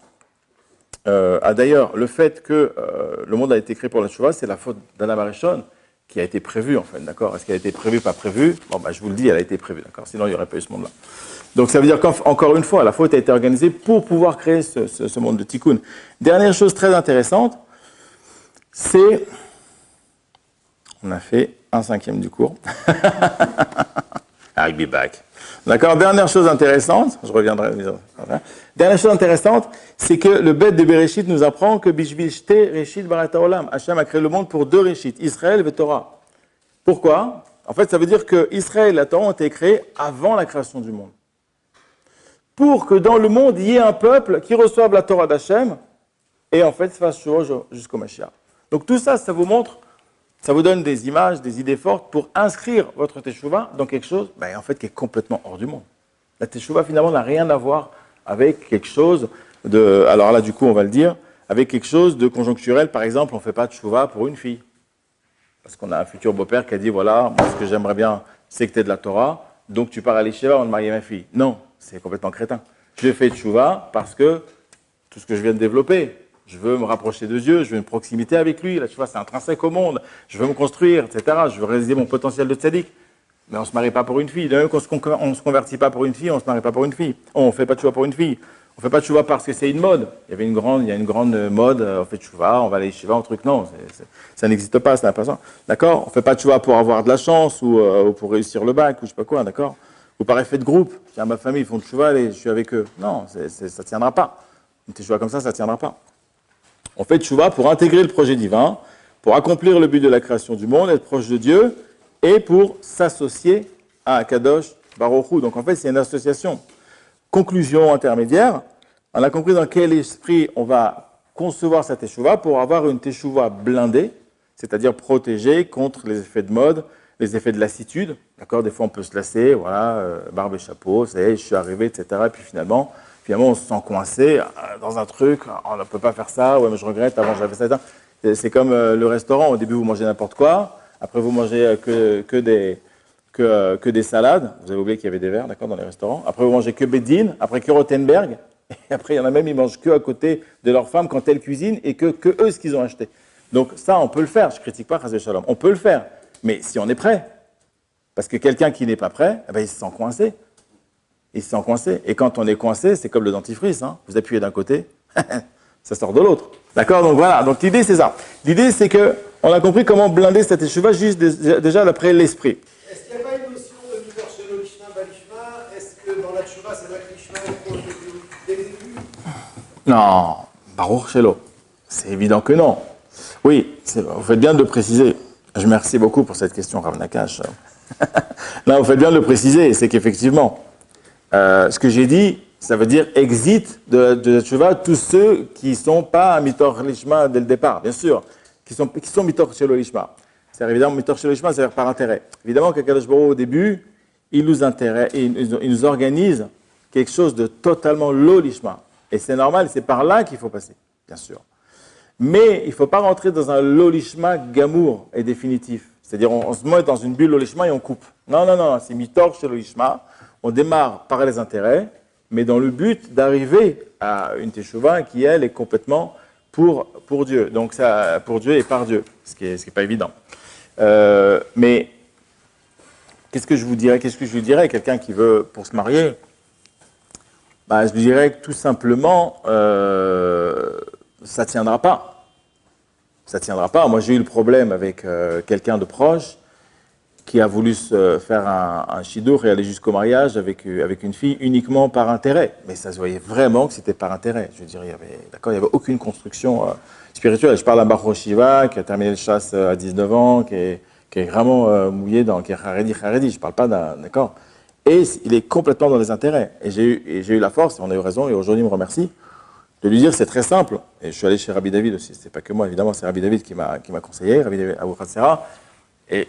d'ailleurs, le fait que le monde a été créé pour la teshuva, c'est la faute d'Adam Arishon qui a été prévue, en fait, d'accord ? Est-ce qu'elle a été prévue, pas prévue ? Bon, bah, je vous le dis, elle a été prévue, d'accord ? Sinon, il n'y aurait pas eu ce monde-là. Donc, ça veut dire qu'encore une fois, la faute a été organisée pour pouvoir créer ce monde de Tikkun. Dernière chose très intéressante, c'est... On a fait 1/5 du cours. I'll be back. D'accord, dernière chose intéressante, je reviendrai. Dernière chose intéressante, c'est que le bête de Bereshit nous apprend que Bishvil Shte Reshit Barata Olam, Hachem a créé le monde pour 2 Reshit, Israël et Torah. Pourquoi ? En fait, ça veut dire que Israël et la Torah ont été créés avant la création du monde. Pour que dans le monde, il y ait un peuple qui reçoive la Torah d'Hachem et en fait se fasse Shuo jusqu'au Mashiach. Donc tout ça, ça vous montre. Ça vous donne des images, des idées fortes pour inscrire votre teshuva dans quelque chose en fait, qui est complètement hors du monde. La teshuva, finalement, n'a rien à voir avec quelque chose de... Alors là, du coup, on va le dire, avec quelque chose de conjoncturel. Par exemple, on ne fait pas de teshuva pour une fille. Parce qu'on a un futur beau-père qui a dit, voilà, moi, ce que j'aimerais bien, c'est que tu aies de la Torah, donc tu pars à l'Yeshiva, on va marier ma fille. Non, c'est complètement crétin. Je fais teshuva parce que tout ce que je viens de développer, je veux me rapprocher de Dieu, je veux une proximité avec lui. Là, tu vois, c'est intrinsèque au monde. Je veux me construire, etc. Je veux réaliser mon potentiel de tzaddik. Mais on ne se marie pas pour une fille. De même qu'on ne se convertit pas pour une fille, on ne se marie pas pour une fille. On ne fait pas de tchouva pour une fille. On ne fait pas de tchouva parce que c'est une mode. Il y a une grande mode, on fait de tchouva, on va aller shiva, un truc. Non, ça n'existe pas, ça n'a pas ça. D'accord ? On ne fait pas de tchouva pour avoir de la chance ou pour réussir le bac ou je ne sais pas quoi, d'accord ? Ou par effet de groupe. Tiens, ma famille, ils font de tchouva, allez, je suis avec eux. Non, ça ne tiendra pas. Une tchouva comme ça ne tiendra pas. On fait tchouva pour intégrer le projet divin, pour accomplir le but de la création du monde, être proche de Dieu, et pour s'associer à Akadosh Baruch Hu. Donc en fait, c'est une association. Conclusion intermédiaire, on a compris dans quel esprit on va concevoir sa teshuva pour avoir une teshuva blindée, c'est-à-dire protégée contre les effets de mode, les effets de lassitude. D'accord ? Des fois, on peut se lasser, voilà, barbe et chapeau, ça y est, je suis arrivé, etc. Et puis finalement, on se sent coincé dans un truc, on ne peut pas faire ça, ouais, mais je regrette, avant j'avais ça. C'est comme le restaurant, au début vous mangez n'importe quoi, après vous mangez que des salades, vous avez oublié qu'il y avait des verres, d'accord, dans les restaurants, après vous mangez que Bedin, après que Rothenberg, et après il y en a même, ils mangent que à côté de leur femme quand elle cuisine, et que eux, ce qu'ils ont acheté. Donc ça, on peut le faire, je ne critique pas Chazé Shalom, on peut le faire, mais si on est prêt, parce que quelqu'un qui n'est pas prêt, il se sent coincé. Il se sent coincé. Et quand on est coincé, c'est comme le dentifrice. Hein. Vous appuyez d'un côté, ça sort de l'autre. D'accord ? Donc voilà. Donc l'idée, c'est ça. L'idée, c'est qu'on a compris comment blinder cette teshuva juste déjà d'après l'esprit. Est-ce qu'il n'y a pas une notion de Midor Shelo Lishma Balishma ? Est-ce que dans la teshuva, c'est vrai que Lishma est proche de Dieu dès le début ? Non. Baruch Shelo. C'est évident que non. Oui, vous faites bien de le préciser. Je remercie beaucoup pour cette question, Rav Nakash. Là, vous faites bien de le préciser. C'est qu'effectivement, ce que j'ai dit, ça veut dire exit de la teshuva tous ceux qui ne sont pas à mitor lishma dès le départ, bien sûr, qui sont mitor shelo lishma. C'est évidemment mitor shelo lishma, c'est par intérêt. Évidemment qu'Akadosh Baruch Hu, au début, il nous organise quelque chose de totalement lo lishma. Et c'est normal, c'est par là qu'il faut passer, bien sûr. Mais il ne faut pas rentrer dans un lo lishma gamour et définitif. C'est-à-dire on se met dans une bulle lo lishma et on coupe. Non, c'est mitor shelo lishma. On démarre par les intérêts, mais dans le but d'arriver à une teshuva qui, elle, est complètement pour Dieu. Donc, ça, pour Dieu et par Dieu, ce qui est pas évident. Mais, qu'est-ce que je vous dirais à quelqu'un qui veut, pour se marier ? Je lui dirais que tout simplement, ça ne tiendra pas. Ça ne tiendra pas. Moi, j'ai eu le problème avec quelqu'un de proche. qui a voulu se faire un shidur et aller jusqu'au mariage avec une fille uniquement par intérêt. Mais ça se voyait vraiment que c'était par intérêt. Je veux dire, il n'y avait aucune construction spirituelle. Je parle d'un Baruch Shiva qui a terminé le chasse à 19 ans, qui est vraiment mouillé qui est Haredi. Je ne parle pas d'un... D'accord. Et il est complètement dans les intérêts. Et j'ai eu la force, et on a eu raison, et aujourd'hui il me remercie, de lui dire c'est très simple. Et je suis allé chez Rabbi David aussi. C'est pas que moi, évidemment, c'est Rabbi David qui m'a conseillé, Rabbi David Abou Khatsera. Et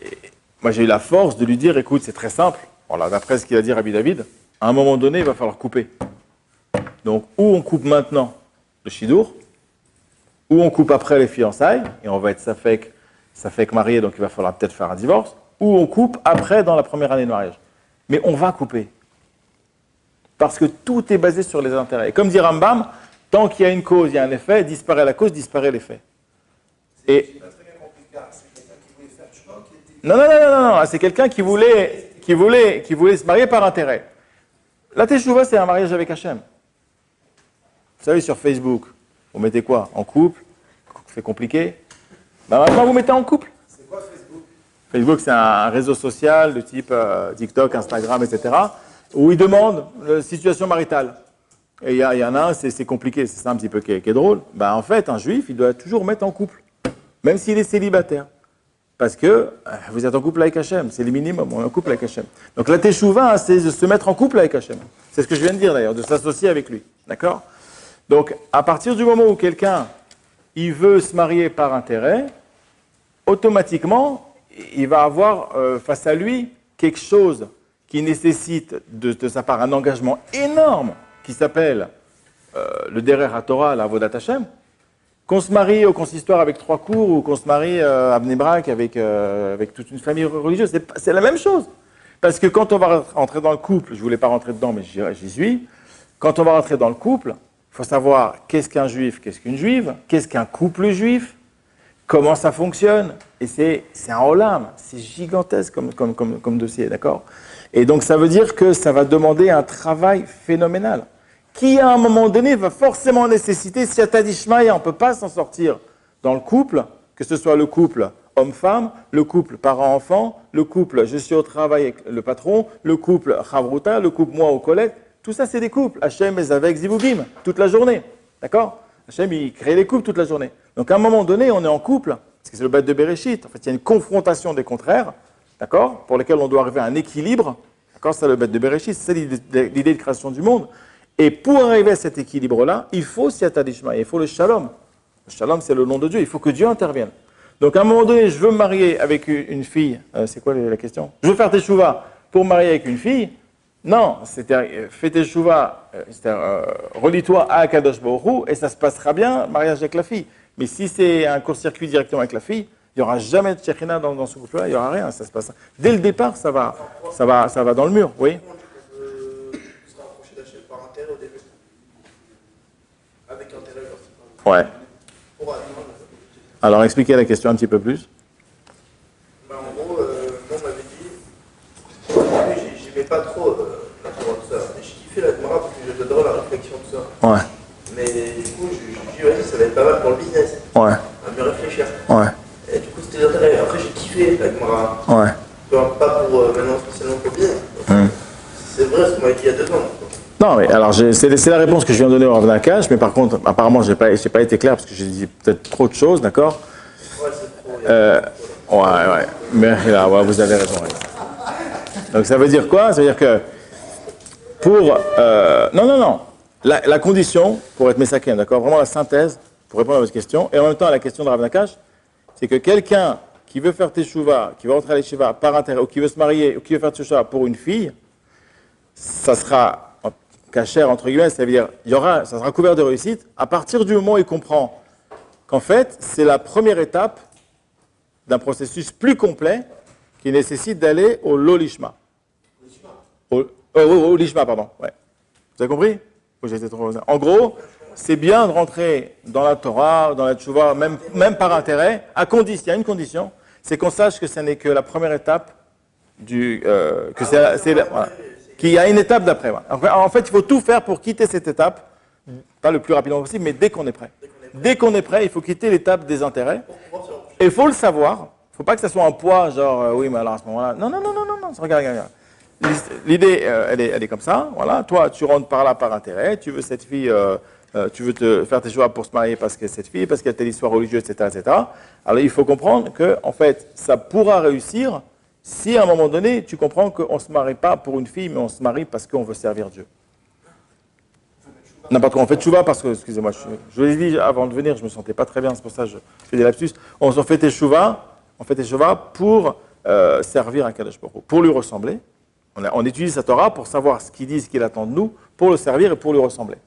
moi, j'ai eu la force de lui dire, écoute, c'est très simple. Voilà, d'après ce qu'il a dit Rabbi David, à un moment donné, il va falloir couper. Donc, ou on coupe maintenant le shidur, ou on coupe après les fiançailles, et on va être safek marié, donc il va falloir peut-être faire un divorce, ou on coupe après dans la première année de mariage. Mais on va couper. Parce que tout est basé sur les intérêts. Et comme dit Rambam, tant qu'il y a une cause, il y a un effet, disparaît la cause, disparaît l'effet. Et... Non, c'est quelqu'un qui voulait se marier par intérêt. La teshuva, c'est un mariage avec Hachem. Vous savez, sur Facebook, vous mettez quoi? En couple? C'est compliqué. Ben maintenant, vous mettez en couple. C'est quoi Facebook? Facebook, c'est un réseau social de type TikTok, Instagram, etc., où ils demandent la situation maritale. Et il y en a un, c'est compliqué, c'est ça un petit peu qui est drôle. Ben, en fait, un juif, il doit toujours mettre en couple, même s'il est célibataire. Parce que vous êtes en couple avec Hachem, c'est le minimum, on est en couple avec Hachem. Donc la teshuva, c'est de se mettre en couple avec Hachem. C'est ce que je viens de dire d'ailleurs, de s'associer avec lui. D'accord? Donc à partir du moment où quelqu'un, il veut se marier par intérêt, automatiquement, il va avoir face à lui quelque chose qui nécessite de sa part un engagement énorme qui s'appelle le Derer HaTorah, la Avodat Hashem. Qu'on se marie au consistoire avec 3 cours ou qu'on se marie à Bnei Brak avec toute une famille religieuse, c'est la même chose. Parce que quand on va rentrer dans le couple, je ne voulais pas rentrer dedans, mais j'y suis, quand on va rentrer dans le couple, il faut savoir qu'est-ce qu'un juif, qu'est-ce qu'une juive, qu'est-ce qu'un couple juif, comment ça fonctionne. Et c'est un olam, c'est gigantesque comme dossier, d'accord? Et donc ça veut dire que ça va demander un travail phénoménal, qui à un moment donné va forcément nécessiter, si Siyata d'Ishmaï, on ne peut pas s'en sortir dans le couple, que ce soit le couple homme-femme, le couple parent-enfant, le couple je suis au travail avec le patron, le couple chavruta, le couple moi au collègue, tout ça c'est des couples. Hachem est avec Zivugim, toute la journée, d'accord? Hachem il crée les couples toute la journée. Donc à un moment donné on est en couple, parce que c'est le bête de Bereshit, en fait il y a une confrontation des contraires, d'accord? Pour lesquels on doit arriver à un équilibre, d'accord? C'est le bête de Bereshit, c'est l'idée de création du monde. Et pour arriver à cet équilibre-là, il faut Siyata d'Ishmaï, il faut le shalom. Le shalom, c'est le nom de Dieu, il faut que Dieu intervienne. Donc à un moment donné, je veux me marier avec une fille. C'est quoi la question? Je veux faire teshuva pour me marier avec une fille. Non, fais teshuva, relie-toi à Akadosh Baruch Hu, et ça se passera bien, mariage avec la fille. Mais si c'est un court-circuit directement avec la fille, il n'y aura jamais de Shekhinah dans ce couple-là, il n'y aura rien, ça se passe. Dès le départ, ça va dans le mur, oui. Ouais. Alors, expliquez la question un petit peu plus. En gros, moi, on m'avait dit, au début, j'aimais pas trop la Torah, tout ça. Et j'ai kiffé la Gemara parce que j'adorais la réflexion, tout ça. Ouais. Mais du coup, j'ai dit, vas-y, ça va être pas mal pour le business. Ouais. À mieux réfléchir. Ouais. Et du coup, c'était l'intérêt. Après, j'ai kiffé la Gemara. Ouais. Pas pour maintenant spécialement pour le business. C'est vrai ce qu'on m'avait dit il y a 2 ans. Non, mais alors c'est la réponse que je viens de donner au Rav Nakash, mais par contre, apparemment, je n'ai pas été clair parce que j'ai dit peut-être trop de choses, d'accord? Ouais, c'est trop. Ouais. Mais là, ouais, vous avez raison. Ouais. Donc ça veut dire quoi? Ça veut dire que pour... Non. La condition, pour être Messaken, d'accord? Vraiment la synthèse, pour répondre à votre question, et en même temps à la question de Rav Nakash, c'est que quelqu'un qui veut faire teshuva, qui va rentrer à l'Yeshiva par intérêt, ou qui veut se marier, ou qui veut faire teshuva pour une fille, ça sera... Kacher, entre guillemets, ça veut dire, ça sera couvert de réussite, à partir du moment où il comprend qu'en fait, c'est la première étape d'un processus plus complet qui nécessite d'aller au Lolishma. Au Lishma, pardon. Ouais. Vous avez compris? En gros, c'est bien de rentrer dans la Torah, dans la Tchouva, même par intérêt, il y a une condition, c'est qu'on sache que ce n'est que la première étape voilà. Qu'il y a une étape d'après. Voilà. En fait, il faut tout faire pour quitter cette étape, pas le plus rapidement possible, mais dès qu'on est prêt. Dès qu'on est prêt, il faut quitter l'étape des intérêts. Et il faut le savoir, faut pas que ça soit un poids, genre, oui, mais alors à ce moment-là, non, regarde. L'idée, elle est comme ça, voilà. Toi, tu rentres par là par intérêt, tu veux cette fille, tu veux te faire tes choix pour se marier parce que cette fille, parce qu'elle a telle histoire religieuse, etc. Alors, il faut comprendre que, en fait, ça pourra réussir si, à un moment donné, tu comprends qu'on ne se marie pas pour une fille, mais on se marie parce qu'on veut servir Dieu. N'importe quoi, on fait tchouva parce que, excusez-moi, je vous l'ai dit avant de venir, je ne me sentais pas très bien, c'est pour ça que je fais des lapsus. On fait tes tchouva pour servir un Kadosh Baruch Hu, pour lui ressembler. On utilise sa Torah pour savoir ce qu'il dit, ce qu'il attend de nous, pour le servir et pour lui ressembler.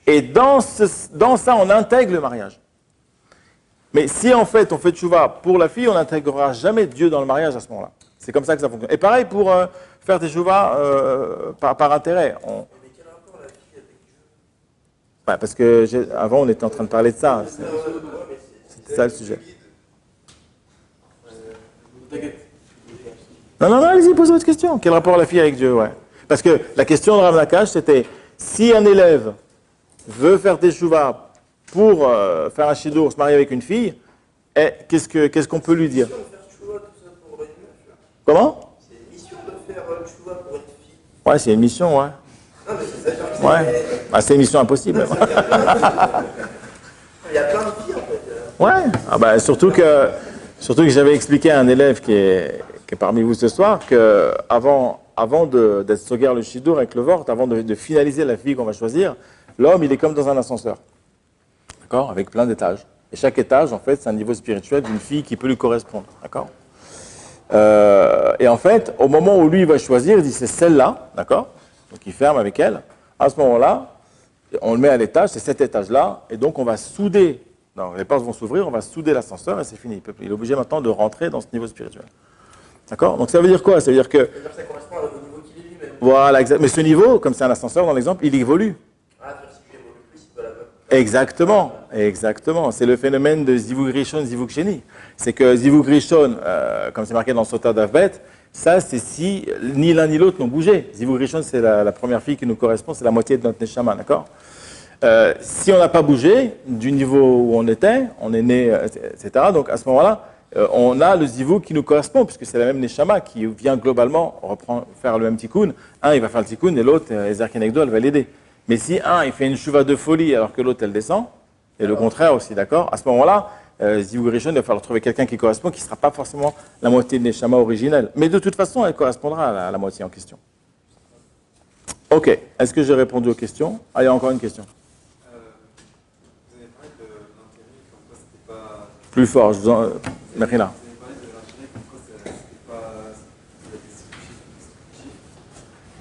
Et dans ça, on intègre le mariage. Mais si en fait on fait tchouva pour la fille, on n'intégrera jamais Dieu dans le mariage à ce moment-là. C'est comme ça que ça fonctionne. Et pareil pour faire des tchouva par intérêt. Ouais, parce que avant on était en train de parler de ça. C'était ça le sujet. Non, allez-y, posez votre question. Quel rapport la fille avec Dieu, ouais. Parce que la question de Rav Nakash, c'était si un élève veut faire des chouvas pour faire un shidour, se marier avec une fille, qu'est-ce qu'on peut lui dire? Comment? C'est une mission de faire tchouva pour une fille. Ouais, c'est une mission, ouais. Non, mais c'est ça. Ouais. Ah, c'est une mission impossible. Il y a plein de filles, en fait. Ouais. Ah bah, surtout que j'avais expliqué à un élève qui est parmi vous ce soir que avant d'être sogar le shidour avec le vort, avant de finaliser la fille qu'on va choisir, l'homme il est comme dans un ascenseur, d'accord, avec plein d'étages. Et chaque étage, en fait, c'est un niveau spirituel d'une fille qui peut lui correspondre, d'accord. Et en fait, au moment où lui il va choisir, il dit c'est celle-là, d'accord. Donc il ferme avec elle. À ce moment-là, on le met à l'étage, c'est cet étage-là, et donc on va souder. Non, les portes vont s'ouvrir, on va souder l'ascenseur et c'est fini. Il est obligé maintenant de rentrer dans ce niveau spirituel. D'accord? Donc ça veut dire quoi? Ça veut dire que... Ça correspond au niveau qu'il est lui-même. Voilà, exact. Mais ce niveau, comme c'est un ascenseur dans l'exemple, il évolue. Ah, si tu évolues plus, c'est pas la même. Exactement. C'est le phénomène de Zivug Rishon, Zivug Sheni. C'est que Zivug Rishon, comme c'est marqué dans le Sota d'Avbet, ça c'est si ni l'un ni l'autre n'ont bougé. Zivug Rishon, c'est la première fille qui nous correspond, c'est la moitié de notre Neshama, d'accord? Si on n'a pas bougé du niveau où on était, on est né, etc. Donc à ce moment-là, on a le zivou qui nous correspond, puisque c'est la même neshama qui vient globalement faire le même tikkun. Un, il va faire le tikkun et l'autre, Ezer Kenegdo, elle va l'aider. Mais si un, il fait une chouva de folie alors que l'autre, elle descend, et le contraire aussi, d'accord? À ce moment-là, zivou Rishon, il va falloir trouver quelqu'un qui correspond, qui ne sera pas forcément la moitié de neshama originelle. Mais de toute façon, elle correspondra à la moitié en question. Ok, est-ce que j'ai répondu aux questions? Ah, il y a encore une question. Vous avez parlé de l'intérêt, comme quoi c'était pas... Plus fort, je vous en... Merina. Vous avez parlé de l'intérêt, comme quoi c'était pas destructif,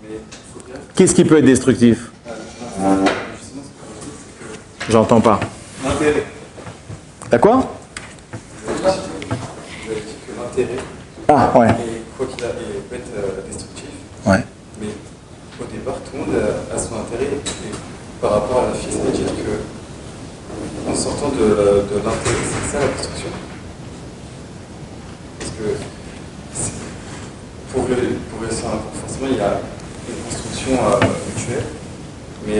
mais il faut bien... Qu'est-ce qui peut être destructif? Justement, ce que je dis, c'est que... J'entends pas. L'intérêt. T'as quoi? Vous avez dit que l'intérêt, Ah, ouais. quoi qu'il a, peut être destructif, Ouais. mais au départ, tout le monde a son intérêt, et par rapport à la fille, c'est-à-dire que en sortant de l'intérêt, c'est ça la destruction. Parce que pour réussir un cours, forcément, il y a une construction mutuelle, mais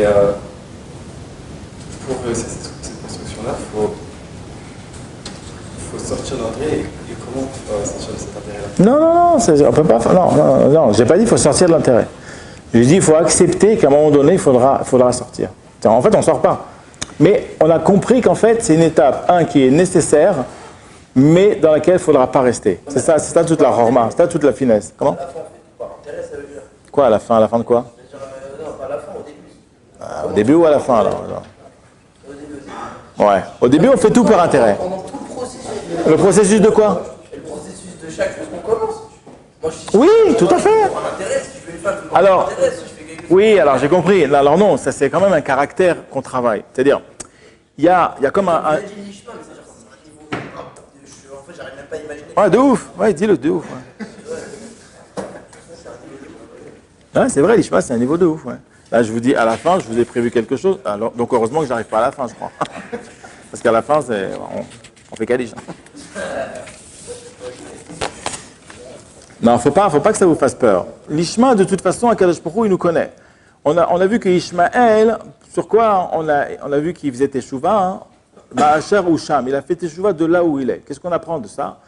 pour réussir cette construction-là, il faut sortir de l'intérêt, et comment sortir de cet intérêt-là? Non, on peut pas. Non, j'ai pas dit qu'il faut sortir de l'intérêt. J'ai dit qu'il faut accepter qu'à un moment donné, il faudra sortir. En fait, on ne sort pas. Mais on a compris qu'en fait, c'est une étape, qui est nécessaire, mais dans laquelle il ne faudra pas rester. C'est ça toute la horma, c'est ça toute la finesse. Comment? À la fin, on fait quoi? L'intérêt, ça veut dire. Quoi, à la fin? À la fin de quoi? Je veux dire, non, pas à la fin, au début. Au début ou à la fin, alors? Au début. Ouais. Au début, on fait tout par intérêt. Pendant tout le processus. Le processus de quoi? Le processus de chaque chose qu'on commence. Moi, je Oui, tout à fait. pour un intérêt, si je veux une femme, je Alors, un intérêt, si je fais quelque chose. oui, alors j'ai compris. Alors non, ça c'est quand même un caractère qu'on travaille. C'est-à-dire, il y a comme un... Vous avez dit l'ishma, mais c'est-à-dire que c'est un niveau. En fait, j'arrive même pas à imaginer. Ouais, de ouf. Ouais, dis-le, de ouf. Ouais, c'est vrai, l'ishma, c'est un niveau de ouf. Ouais. Là, je vous dis, à la fin, je vous ai prévu quelque chose. Alors, donc, heureusement que j'arrive pas à la fin, je crois. Parce qu'à la fin, on fait Kaddish. Non, faut pas que ça vous fasse peur. L'ishma, de toute façon, Akadosh Baruch Hu, il nous connaît. On a vu que Ishmaël, sur quoi on a vu qu'il faisait teshuva, Ma'asher ou Sham. Il a fait teshuva de là où il est. Qu'est-ce qu'on apprend de ça?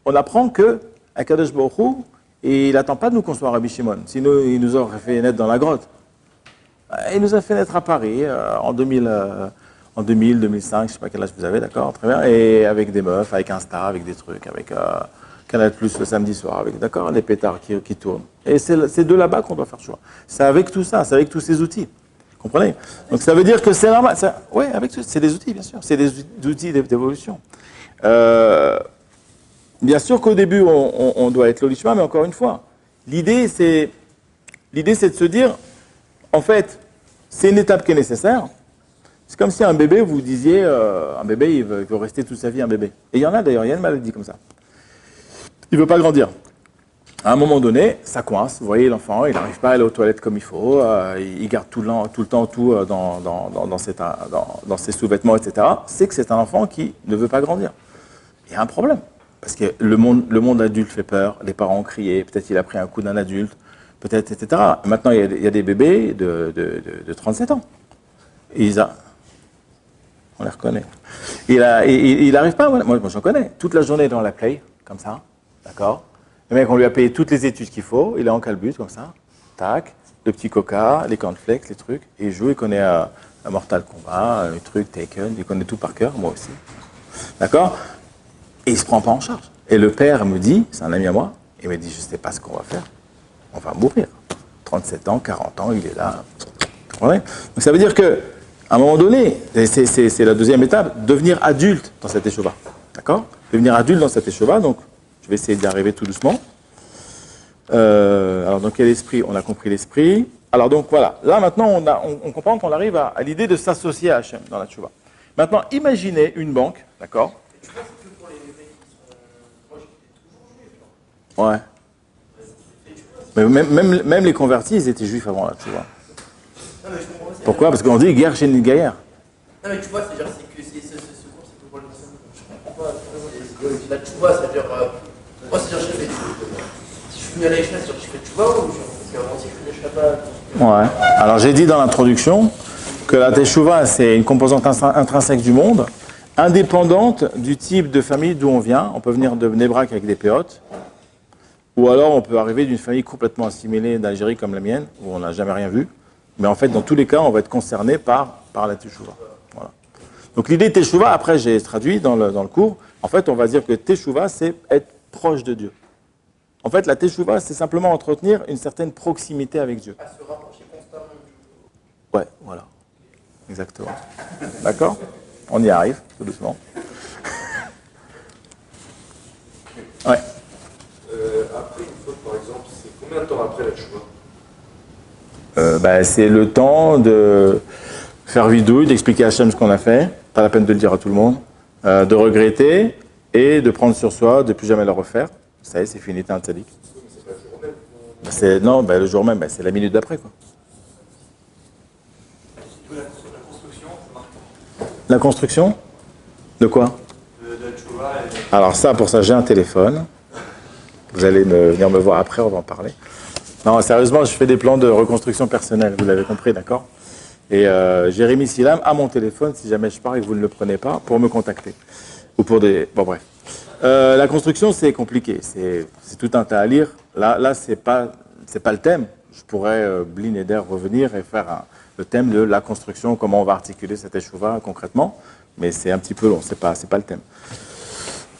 on apprend que Akadosh Baruch Hu, il n'attend pas de nous qu'on soit Rabbi Shimon. Sinon, il nous aurait fait naître dans la grotte. Il nous a fait naître à Paris en 2000, 2005, je ne sais pas quel âge vous avez, d'accord, très bien, et avec des meufs, avec Insta, avec des trucs, avec Canal Plus le samedi soir, avec, d'accord, les pétards qui tournent. Et c'est de là-bas qu'on doit faire le choix. C'est avec tout ça, c'est avec tous ces outils. Vous comprenez? Donc ça veut dire que c'est normal. Oui, c'est des outils, bien sûr. C'est des outils d'évolution. Bien sûr qu'au début, on doit être l'olishma, mais encore une fois, l'idée, c'est de se dire, en fait, c'est une étape qui est nécessaire. C'est comme si un bébé, vous disiez, un bébé, il veut rester toute sa vie un bébé. Et il y en a d'ailleurs, il y a une maladie comme ça. Il ne veut pas grandir. À un moment donné, ça coince. Vous voyez, l'enfant, il n'arrive pas à aller aux toilettes comme il faut. Il garde tout le temps tout dans ses sous-vêtements, etc. C'est que c'est un enfant qui ne veut pas grandir. Il y a un problème. Parce que le monde adulte fait peur. Les parents ont crié. Peut-être il a pris un coup d'un adulte. Peut-être, etc. Maintenant, il y a des bébés de 37 ans. On les reconnaît. Il n'arrive pas. Moi, j'en connais. Toute la journée dans la play, comme ça. D'accord? Le mec, on lui a payé toutes les études qu'il faut. Il est en calbut, comme ça. Tac. Le petit coca, les cornflakes, les trucs. Et il joue. Il connaît un Mortal Kombat, les trucs Taken. Il connaît tout par cœur. Moi aussi. D'accord? Et il ne se prend pas en charge. Et le père me dit, c'est un ami à moi, il me dit, je ne sais pas ce qu'on va faire. On va mourir. 37 ans, 40 ans, il est là. Donc ça veut dire que, à un moment donné, c'est la deuxième étape, devenir adulte dans cette échova. D'accord? Devenir adulte dans cette échova, donc je vais essayer d'y arriver tout doucement. Alors, dans quel esprit? On a compris l'esprit. Alors, donc voilà. Là, maintenant, on comprend qu'on arrive à l'idée de s'associer à Hachem dans la échova. Maintenant, imaginez une banque, d'accord? Ouais. Mais même les convertis, ils étaient juifs avant, là, tu vois. Pourquoi? Parce qu'on dit guerre chez une guerre. Non, mais tu vois, c'est-à-dire que c'est ce cours, c'est pour le je comprends pas. La tchouva, c'est-à-dire. Moi, c'est-à-dire, je fais. Si je suis venu à l'échelle, c'est-à-dire que je fais tchouva ou parce qu'avant aussi, je faisais Shabbat. Ouais. Alors, j'ai dit dans l'introduction que la teshuva, c'est une composante intrinsèque du monde, indépendante du type de famille d'où on vient. On peut venir de Bnei Brak avec des péotes. Ou alors, on peut arriver d'une famille complètement assimilée d'Algérie comme la mienne, où on n'a jamais rien vu. Mais en fait, dans tous les cas, on va être concerné par la teshuva. Voilà. Donc l'idée de teshuva, après j'ai traduit dans le cours, en fait, on va dire que teshuva, c'est être proche de Dieu. En fait, la teshuva, c'est simplement entretenir une certaine proximité avec Dieu. À se rapprocher constamment. Ouais, voilà. Exactement. D'accord? On y arrive, tout doucement. Ouais. Après une faute, par exemple, c'est combien de temps après la tchouva? C'est le temps de faire vidouille, d'expliquer à Hachem ce qu'on a fait, pas la peine de le dire à tout le monde, de regretter et de prendre sur soi, de plus jamais le refaire. Ça y est, c'est fini, t'es un tzaddik. Oui, mais c'est pas le jour même. Le jour même, c'est la minute d'après, quoi. La construction, c'est marquant. La construction? De quoi? De la tchouva Alors ça, pour ça, j'ai un téléphone. Vous allez venir me voir après, on va en parler. Non, sérieusement, je fais des plans de reconstruction personnelle, vous l'avez compris, d'accord? Et Jérémy Silam a mon téléphone, si jamais je pars et que vous ne le prenez pas, pour me contacter. Ou pour des... Bon, bref. La construction, c'est compliqué. C'est tout un tas à lire. Là c'est pas le thème. Je pourrais, Blin et Der, revenir et faire le thème de la construction, comment on va articuler cette échouva concrètement. Mais c'est un petit peu long, c'est pas le thème.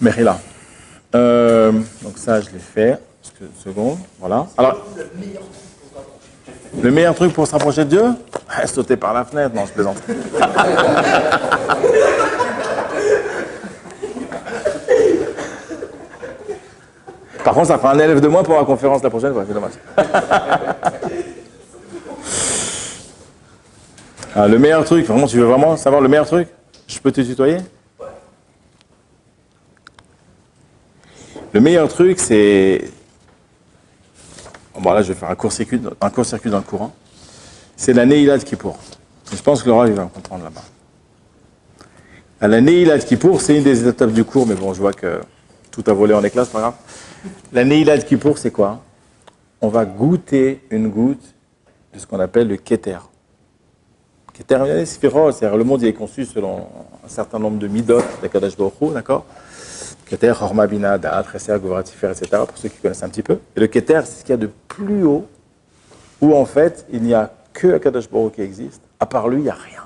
Mérila. Donc ça, je l'ai fait. Une seconde, voilà. Alors, le meilleur truc pour se rapprocher de Dieu? Sauter par la fenêtre, non, je plaisante. Par contre, ça fera un élève de moins pour la conférence la prochaine fois, c'est dommage. Le meilleur truc, vraiment, tu veux vraiment savoir le meilleur truc? Je peux te tutoyer? Le meilleur truc, c'est... Bon, là, je vais faire un court-circuit dans le courant. C'est la Nehilat Kippour. Je pense que Laura, il va me comprendre là-bas. La Nehilat Kippour, c'est une des étapes du cours, mais bon, je vois que tout a volé en éclats, c'est pas grave. La Nehilat Kippour, c'est quoi? On va goûter une goutte de ce qu'on appelle le Keter. Keter, c'est-à-dire le monde il est conçu selon un certain nombre de midot d'Akadosh Baruch Hu, d'accord? Keter, Horma, Bina, Da'at, Reser, Govra, Tifer, etc. Pour ceux qui connaissent un petit peu. Et le Keter, c'est ce qu'il y a de plus haut, où en fait, il n'y a que Akadosh Baruch Hu qui existe. À part lui, il n'y a rien.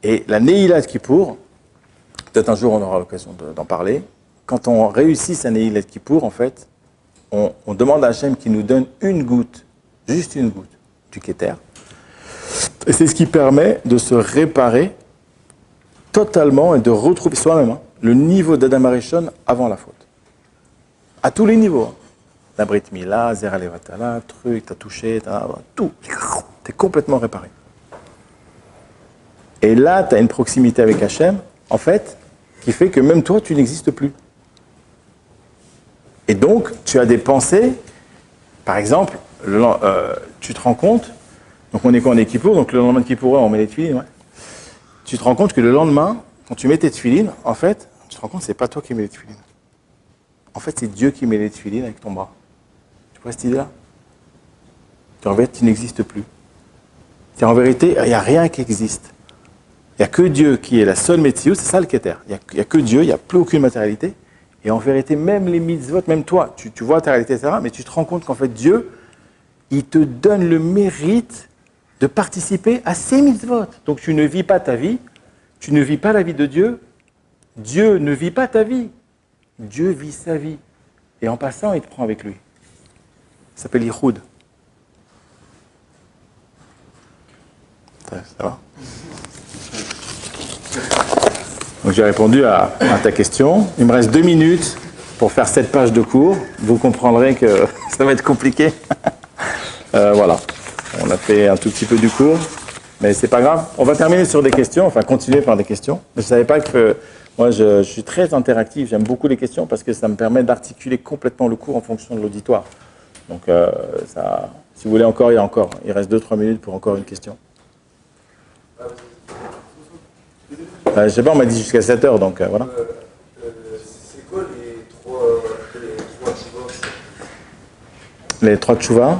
Et la Nehilat Kippour, peut-être un jour on aura l'occasion d'en parler, quand on réussit sa Nehilat Kippour, en fait, on demande à Hachem qu'il nous donne une goutte, juste une goutte, du Keter. Et c'est ce qui permet de se réparer totalement et de retrouver soi-même le niveau d'Adam Arishon avant la faute. À tous les niveaux. La Brit Mila, Zera Levatala, truc, t'as touché, tout. T'es complètement réparé. Et là, t'as une proximité avec Hachem, en fait, qui fait que même toi, tu n'existes plus. Et donc, tu as des pensées, par exemple, tu te rends compte, donc on est quoi, on est Kippour, donc le lendemain de Kippour, on met les tefilines, ouais. Tu te rends compte que le lendemain, quand tu mets tes tefilines, en fait, tu te rends compte que c'est pas toi qui mets les tefilines. En fait, c'est Dieu qui met les tefilines avec ton bras. Tu vois cette idée-là? En fait, tu n'existes plus. Et en vérité, il n'y a rien qui existe. Il n'y a que Dieu qui est la seule métier, c'est ça le Keter. Il n'y a que Dieu, il n'y a plus aucune matérialité. Et en vérité, même les mitzvot, même toi, tu vois ta réalité, etc., mais tu te rends compte qu'en fait, Dieu, il te donne le mérite de participer à ces mitzvot. Donc tu ne vis pas ta vie, tu ne vis pas la vie de Dieu, Dieu ne vit pas ta vie, Dieu vit sa vie. Et en passant, il te prend avec lui. Ça s'appelle Yichud. Ça va? Donc j'ai répondu à ta question. Il me reste 2 minutes pour faire 7 pages de cours. Vous comprendrez que ça va être compliqué. Voilà. On a fait un tout petit peu du cours, mais c'est pas grave. On va terminer sur des questions, enfin continuer par des questions. Mais je savais pas que moi je suis très interactif, j'aime beaucoup les questions parce que ça me permet d'articuler complètement le cours en fonction de l'auditoire. Donc ça, si vous voulez encore, il y a encore. Il reste 2-3 minutes pour encore une question. Je sais pas, on m'a dit jusqu'à 7h, donc voilà. C'est quoi les trois tchouvas? Les 3 tchouvas.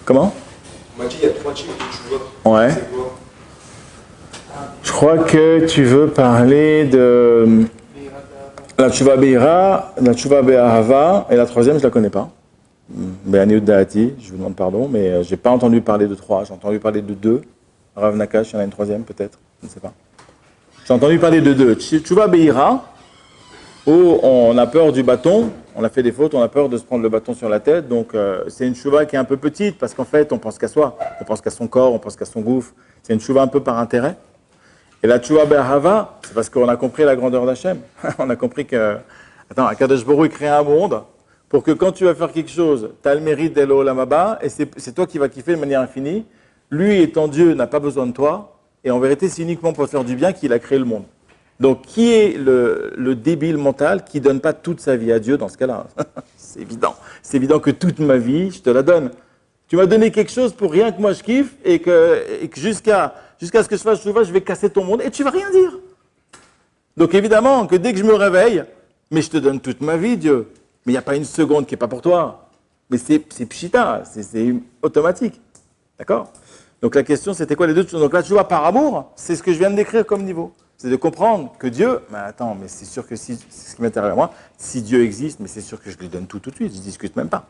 Comment? On m'a dit il y a 3 types de tchouvas. Ouais. C'est quoi? Je crois que tu veux parler de la tchouva be'ira, la tchouva be'ahava, et la troisième, je la connais pas. Be'aniut da'ati, je vous demande pardon, mais j'ai pas entendu parler de 3, j'ai entendu parler de 2. Rav Nakash, il y en a une troisième peut-être, je ne sais pas. J'ai entendu parler de 2. Tchouva be'ira, où on a peur du bâton, on a fait des fautes, on a peur de se prendre le bâton sur la tête, donc c'est une tchouva qui est un peu petite, parce qu'en fait, on pense qu'à soi, on pense qu'à son corps, on pense qu'à son gouffre. C'est une tchouva un peu par intérêt. Et la tchouva be'ahava, c'est parce qu'on a compris la grandeur d'Hachem. On a compris que, attends, Akadosh Baruch Hu crée un monde pour que quand tu vas faire quelque chose, tu as le mérite d'El Olam Haba, et c'est toi qui vas kiffer de manière infinie. Lui, étant Dieu, n'a pas besoin de toi, et en vérité, c'est uniquement pour faire du bien qu'il a créé le monde. Donc, qui est le débile mental qui ne donne pas toute sa vie à Dieu dans ce cas-là? C'est évident. C'est évident que toute ma vie, je te la donne. Tu m'as donné quelque chose pour rien que moi je kiffe, et que jusqu'à ce que je fasse, je vais casser ton monde, et tu vas rien dire. Donc évidemment que dès que je me réveille, mais je te donne toute ma vie, Dieu. Mais il n'y a pas une seconde qui n'est pas pour toi. Mais c'est pshita, c'est automatique. D'accord? Donc la question, c'était quoi les 2 choses? Donc là, tu vois, par amour, c'est ce que je viens de décrire comme niveau. C'est de comprendre que Dieu, mais attends, mais c'est sûr que si, c'est ce qui m'intéresse à moi, si Dieu existe, mais c'est sûr que je lui donne tout de suite, je ne discute même pas.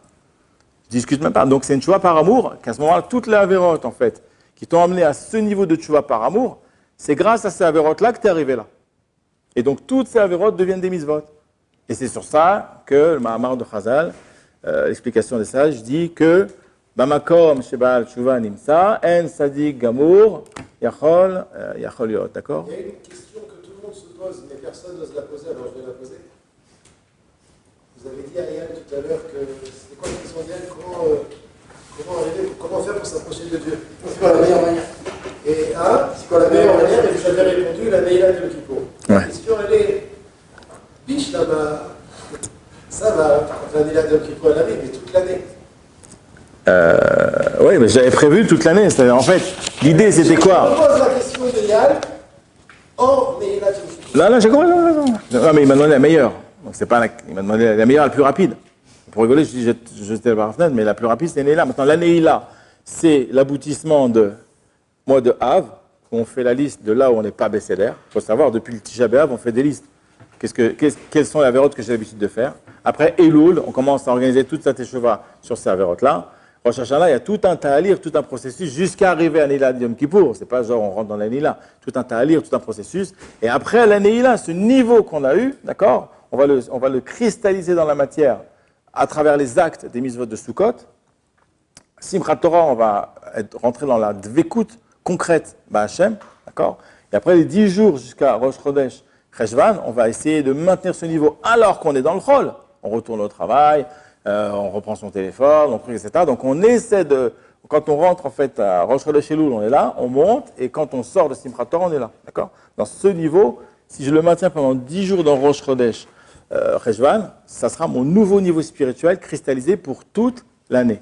Je discute même pas. Donc c'est une tchouva par amour, qu'à ce moment-là, toutes les avérotes, en fait, qui t'ont amené à ce niveau de tchouva par amour, c'est grâce à ces avérotes-là que tu es arrivé là. Et donc toutes ces avérotes deviennent des mitzvot. Et c'est sur ça que le Mahamar de Chazal, l'explication des sages, dit que Bamakom Shebal Tchouva Nimsa, En Sadik Gamour, Yachol Yot, d'accord? Il y a une question que tout le monde se pose, mais personne n'ose la poser, alors je vais la poser. Vous avez dit à Yann tout à l'heure que c'était quoi la question d'Yann? Comment faire pour s'approcher de Dieu? C'est quoi la meilleure manière? Et c'est quoi la meilleure manière? Et vous avez répondu la Neila de Kippour. La question, elle est biche là-bas. Ça va, quand la Neila de Kippour elle arrive, et toute l'année. Oui, mais j'avais prévu toute l'année. En fait, l'idée c'était quoi? Je pose la question de Yann en Neila de Kippour. Là, j'ai compris. Non, mais il m'a demandé la meilleure. Donc c'est pas il m'a demandé la meilleure, la plus rapide. Pour rigoler, je dis jetais par la fenêtre, mais la plus rapide, c'est Neila. Maintenant, la Neila, c'est l'aboutissement de mois de Av, où on fait la liste de là où on n'est pas bécédaire. Il faut savoir, depuis le Tisha B'Av, on fait des listes. Quelles sont les avérotes que j'ai l'habitude de faire? Après Elul, on commence à organiser toute sa teshuva sur ces avérotes-là. Rosh Hashanah, il y a tout un tahalir, tout un processus jusqu'à arriver à Neila Yom Kippour. C'est pas genre on rentre dans la Neila. Tout un tahalir, tout un processus. Et après la Neila, ce niveau qu'on a eu, d'accord, on va le cristalliser dans la matière à travers les actes des mitzvot de Sukkot. Simchat Torah, on va rentrer dans la dvekut concrète, Hashem, d'accord. Et après les 10 jours jusqu'à Rosh Chodesh, Cheshvan, on va essayer de maintenir ce niveau alors qu'on est dans le rôle. On retourne au travail, on reprend son téléphone, etc. Donc on essaie de, quand on rentre en fait à Rosh Chodesh Elul, on est là, on monte, et quand on sort de Simchat Torah, on est là, d'accord. Dans ce niveau, si je le maintiens pendant 10 jours dans Rosh Chodesh Cheshvan, ça sera mon nouveau niveau spirituel cristallisé pour toute l'année.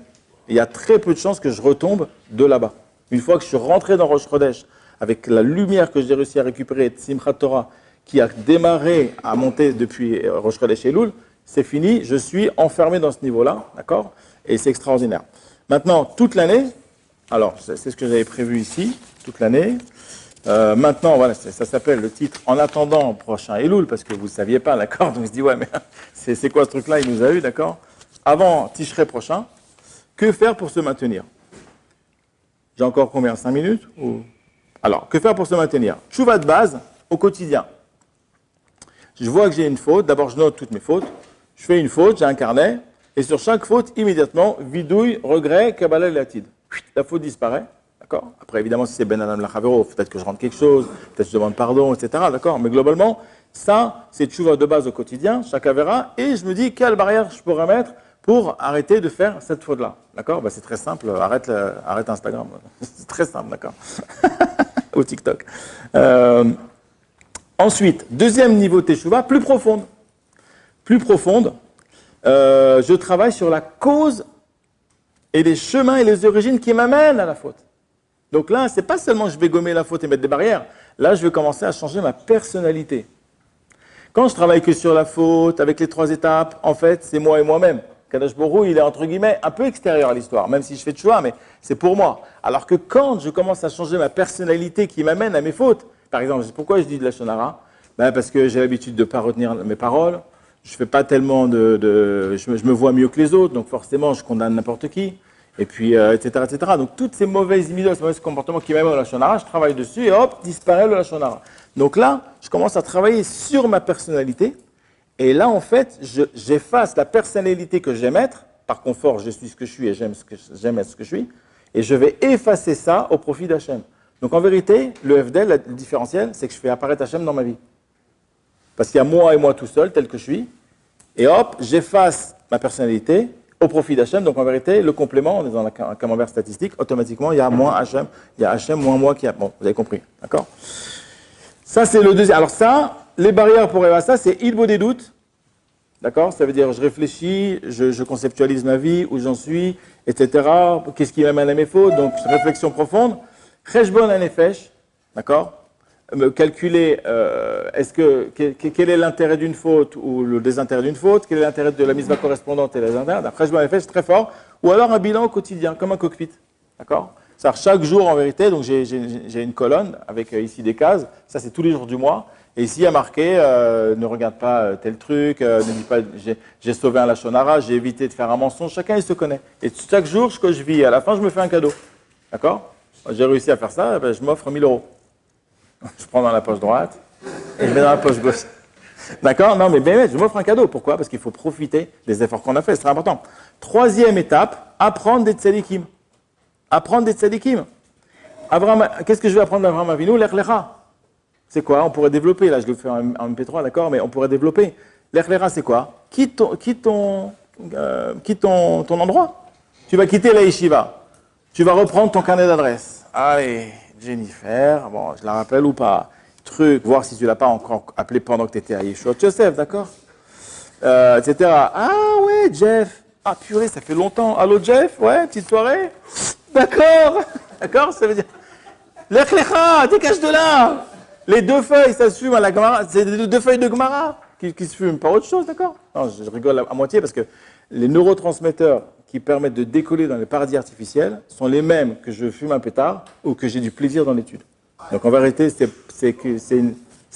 Il y a très peu de chances que je retombe de là-bas. Une fois que je suis rentré dans Rosh Chodesh, avec la lumière que j'ai réussi à récupérer de Simchat Torah, qui a démarré à monter depuis Rosh Chodesh Elul, c'est fini, je suis enfermé dans ce niveau-là, d'accord? Et c'est extraordinaire. Maintenant, toute l'année, alors c'est ce que j'avais prévu ici, toute l'année. Maintenant, voilà, ça s'appelle le titre « En attendant prochain Elul », parce que vous ne saviez pas, d'accord? Donc on se dit « Ouais, mais c'est quoi ce truc-là? Il nous a eu, d'accord? Avant Tishrei prochain, que faire pour se maintenir? J'ai encore combien? 5 minutes ou... Alors, que faire pour se maintenir? Tchouva de base, au quotidien. Je vois que j'ai une faute, d'abord je note toutes mes fautes, je fais une faute, j'ai un carnet, et sur chaque faute, immédiatement, vidouille, regret, kabbalah et latid. La faute disparaît, d'accord? Après, évidemment, si c'est ben adam lachavero, peut-être que je rentre quelque chose, peut-être que je demande pardon, etc., d'accord? Mais globalement, ça, c'est tchouva de base au quotidien, chaque verra, et je me dis, quelle barrière je pourrais mettre pour arrêter de faire cette faute-là, d'accord? C'est très simple, arrête Instagram, c'est très simple, d'accord? Ou TikTok. Ensuite, deuxième niveau de teshuva, plus profonde. Plus profonde, je travaille sur la cause et les chemins et les origines qui m'amènent à la faute. Donc là, c'est pas seulement je vais gommer la faute et mettre des barrières. Là, je vais commencer à changer ma personnalité. Quand je travaille que sur la faute, avec les 3 étapes, en fait, c'est moi et moi-même. Kadosh Borou, il est entre guillemets un peu extérieur à l'histoire, même si je fais tchouva, mais c'est pour moi. Alors que quand je commence à changer ma personnalité qui m'amène à mes fautes, par exemple, pourquoi je dis de la shonara? Parce que j'ai l'habitude de ne pas retenir mes paroles, je fais pas tellement je me vois mieux que les autres, donc forcément je condamne n'importe qui, et puis etc., etc. Donc toutes ces mauvaises imidos, ces mauvais comportements qui m'amènent au lashon hara, je travaille dessus et hop, disparaît le lashon hara. Donc là, je commence à travailler sur ma personnalité, et là en fait, j'efface la personnalité que j'aime être, par confort, je suis ce que je suis et j'aime être ce que je suis, et je vais effacer ça au profit d'Hachem. Donc en vérité, le FDL, le différentiel, c'est que je fais apparaître Hachem dans ma vie. Parce qu'il y a moi et moi tout seul, tel que je suis, et hop, j'efface ma personnalité au profit d'Hachem. Donc en vérité, le complément, on est dans un camembert statistique, automatiquement, il y a moins Hachem, il y a Hachem moins moi qui a... Bon, vous avez compris, d'accord? Ça, c'est le deuxième. Alors ça, les barrières pour arriver à ça, c'est ilbo des doutes, d'accord? Ça veut dire, je réfléchis, je conceptualise ma vie, où j'en suis, etc. Qu'est-ce qui m'amène à mes fautes? Donc, réflexion profonde. Cheshbon hanefesh, d'accord? Me calculer quel est l'intérêt d'une faute ou le désintérêt d'une faute, quel est l'intérêt de la mitzvah correspondante et les intérêts. Après, je m'en fais très fort. Ou alors un bilan au quotidien, comme un cockpit. D'accord? C'est-à-dire chaque jour en vérité, donc j'ai une colonne avec ici des cases, ça c'est tous les jours du mois. Et ici il y a marqué ne regarde pas tel truc, ne dis pas j'ai sauvé un lashon hara, j'ai évité de faire un mensonge, chacun il se connaît. Et chaque jour ce que je vis, à la fin je me fais un cadeau. D'accord? J'ai réussi à faire ça, je m'offre 1000 €. Je prends dans la poche droite et je mets dans la poche gauche. D'accord? Non, mais bien, je m'offre un cadeau. Pourquoi? Parce qu'il faut profiter des efforts qu'on a fait, c'est très important. Troisième étape, apprendre des tzadikim. Apprendre des tzadikim. Qu'est-ce que je vais apprendre d'Avraham Avinu? L'Echlecha. C'est quoi? On pourrait développer, là je le fais en MP3, d'accord? Mais on pourrait développer. L'Echlecha, c'est quoi? Quitte ton endroit. Tu vas quitter la yeshiva. Tu vas reprendre ton carnet d'adresse. Allez. Jennifer, bon, je la rappelle ou pas, voir si tu ne l'as pas encore appelé pendant que tu étais à Yeshua Joseph, d'accord? Etc. Ah ouais, Jeff. Ah purée, ça fait longtemps. Allô Jeff? Ouais, petite soirée? D'accord. D'accord, ça veut dire... L'Echlecha, dégage de là. Les 2 feuilles, ça se fume à la Gemara. C'est 2 feuilles de Gemara qui se fument, pas autre chose, d'accord? Non, je rigole à moitié parce que les neurotransmetteurs qui permettent de décoller dans les paradis artificiels sont les mêmes que je fume un pétard ou que j'ai du plaisir dans l'étude. Donc en vérité, c'est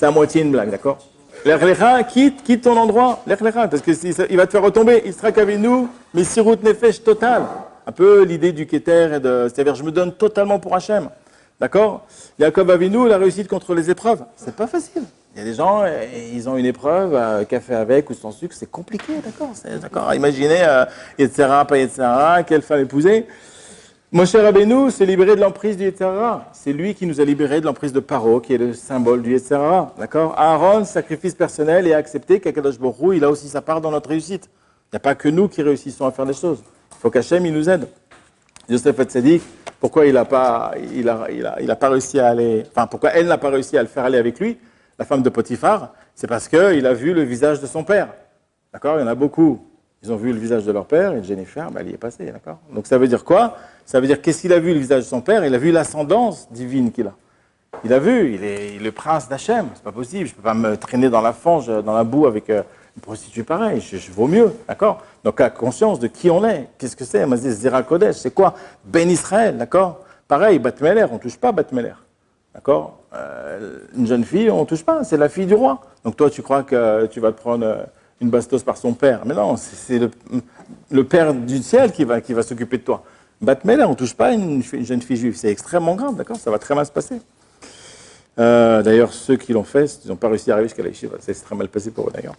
à moitié une blague, d'accord? Lech lecha, quitte ton endroit, lech lecha, parce qu'il va te faire retomber. Il sera qu'avec nous, mais sirut nefesh total. Un peu l'idée du Keter, c'est-à-dire je me donne totalement pour Hachem. D'accord? Yaakov Avinu, la réussite contre les épreuves, c'est pas facile. Il y a des gens, ils ont une épreuve, café avec ou sans sucre, c'est compliqué, d'accord? D'accord? Imaginez, Yetzera, pas Yetzera, quelle femme épouser. Moshe Rabbeinu s'est libéré de l'emprise du Yetzera. C'est lui qui nous a libérés de l'emprise de Paro, qui est le symbole du Yetzera. D'accord? Aaron, sacrifice personnel, et a accepté qu'Akadosh Baruch Hu, il a aussi sa part dans notre réussite. Il n'y a pas que nous qui réussissons à faire des choses. Il faut qu'Hachem, il nous aide. Yosef Hatzadik, pourquoi il a pas réussi à aller, enfin, pourquoi elle n'a pas réussi à le faire aller avec lui, la femme de Potiphar, c'est parce qu'il a vu le visage de son père. D'accord? Il y en a beaucoup. Ils ont vu le visage de leur père, et Jennifer, elle y est passée, d'accord? Donc ça veut dire quoi? Ça veut dire qu'est-ce qu'il a vu le visage de son père? Il a vu l'ascendance divine qu'il a. Il a vu, il est le prince d'Hachem, c'est pas possible, je peux pas me traîner dans la fange, dans la boue avec une prostituée pareille, je vaux mieux, d'accord? Donc à conscience de qui on est, qu'est-ce que c'est? Mazé Zera Kodesh, c'est quoi? Ben Israël, d'accord? Pareil, Bat Meler, on touche pas Bat Meler, d'accord? Une jeune fille, on touche pas, c'est la fille du roi. Donc toi, tu crois que tu vas te prendre une bastos par son père. Mais non, c'est le père du ciel qui va s'occuper de toi. Bat Meler, on ne touche pas une jeune fille juive. C'est extrêmement grave, d'accord? Ça va très mal se passer. D'ailleurs, ceux qui l'ont fait, ils n'ont pas réussi à arriver jusqu'à la yeshiva. C'est très mal passé pour eux, d'ailleurs.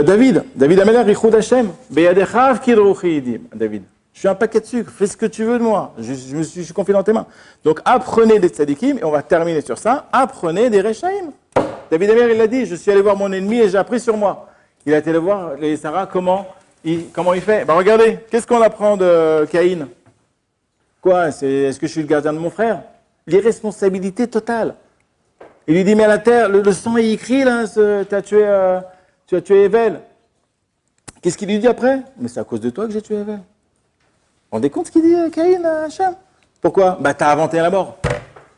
David Ameler, Yichud Hashem, Beyadechav Kidruchi Yidim. David, je suis un paquet de sucre, fais ce que tu veux de moi. Je suis confié dans tes mains. Donc, apprenez des tzadikim, et on va terminer sur ça. Apprenez des Rechaim. David Ameler, il a dit, je suis allé voir mon ennemi et j'ai appris sur moi. Il a été le voir, les Sarah, comment il fait. Ben regardez, qu'est-ce qu'on apprend de Caïn? Quoi? Est-ce que je suis le gardien de mon frère? L'irresponsabilité totale. Il lui dit, mais à la terre, le sang est écrit, là, tu as tué Evel. Qu'est-ce qu'il lui dit après? Mais c'est à cause de toi que j'ai tué Evel. Vous vous rendez compte ce qu'il dit Caïn à Hachem? Pourquoi? Bah, tu as inventé la mort.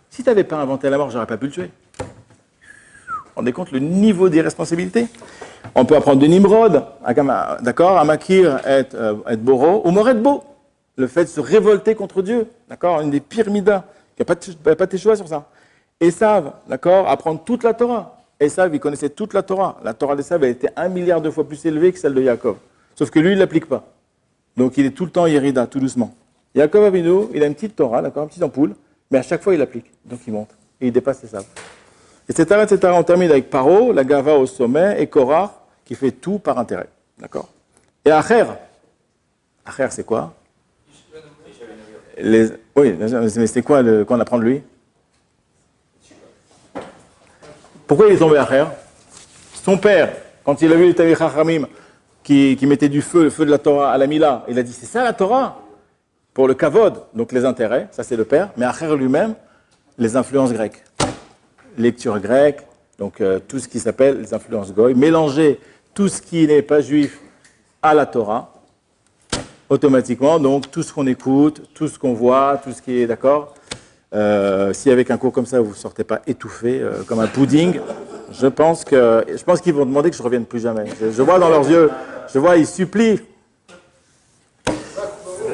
Si tu n'avais pas inventé la mort, j'aurais pas pu le tuer. Vous vous rendez compte le niveau d'irresponsabilité? On peut apprendre de Nimrod, d'accord, Amakir et Boro, ou Moret Bo, le fait de se révolter contre Dieu, d'accord, une des pires midas. Il n'y a pas de choix sur ça. Esav, d'accord, apprendre toute la Torah. Esav, il connaissait toute la Torah. La Torah d'Esav, elle était 1 milliard de fois plus élevée que celle de Yaakov. Sauf que lui, il ne l'applique pas. Donc il est tout le temps Yerida, tout doucement. Yaakov Avinu, il a une petite Torah, d'accord, une petite ampoule, mais à chaque fois, il l'applique. Donc il monte. Et il dépasse Esav. Etc., etc. On termine avec Paro, la Gava au sommet, et Korah, qui fait tout par intérêt. D'accord? Et Acher. Acher, c'est quoi? Oui, mais c'est quoi qu'on apprend de lui? Pourquoi il est tombé Acher? Son père, quand il a vu les Talmidei Chachamim qui mettaient du feu, le feu de la Torah à la Mila, il a dit, c'est ça la Torah? Pour le Kavod, donc les intérêts, ça c'est le père, mais Acher lui-même, les influences grecques. Lecture grecque, donc tout ce qui s'appelle les influences goy, mélanger tout ce qui n'est pas juif à la Torah, automatiquement, donc tout ce qu'on écoute, tout ce qu'on voit, tout ce qui est d'accord. Si avec un cours comme ça, vous ne sortez pas étouffé comme un pudding, je pense qu'ils vont demander que je ne revienne plus jamais. Je vois dans leurs yeux, ils supplient.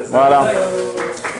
Voilà.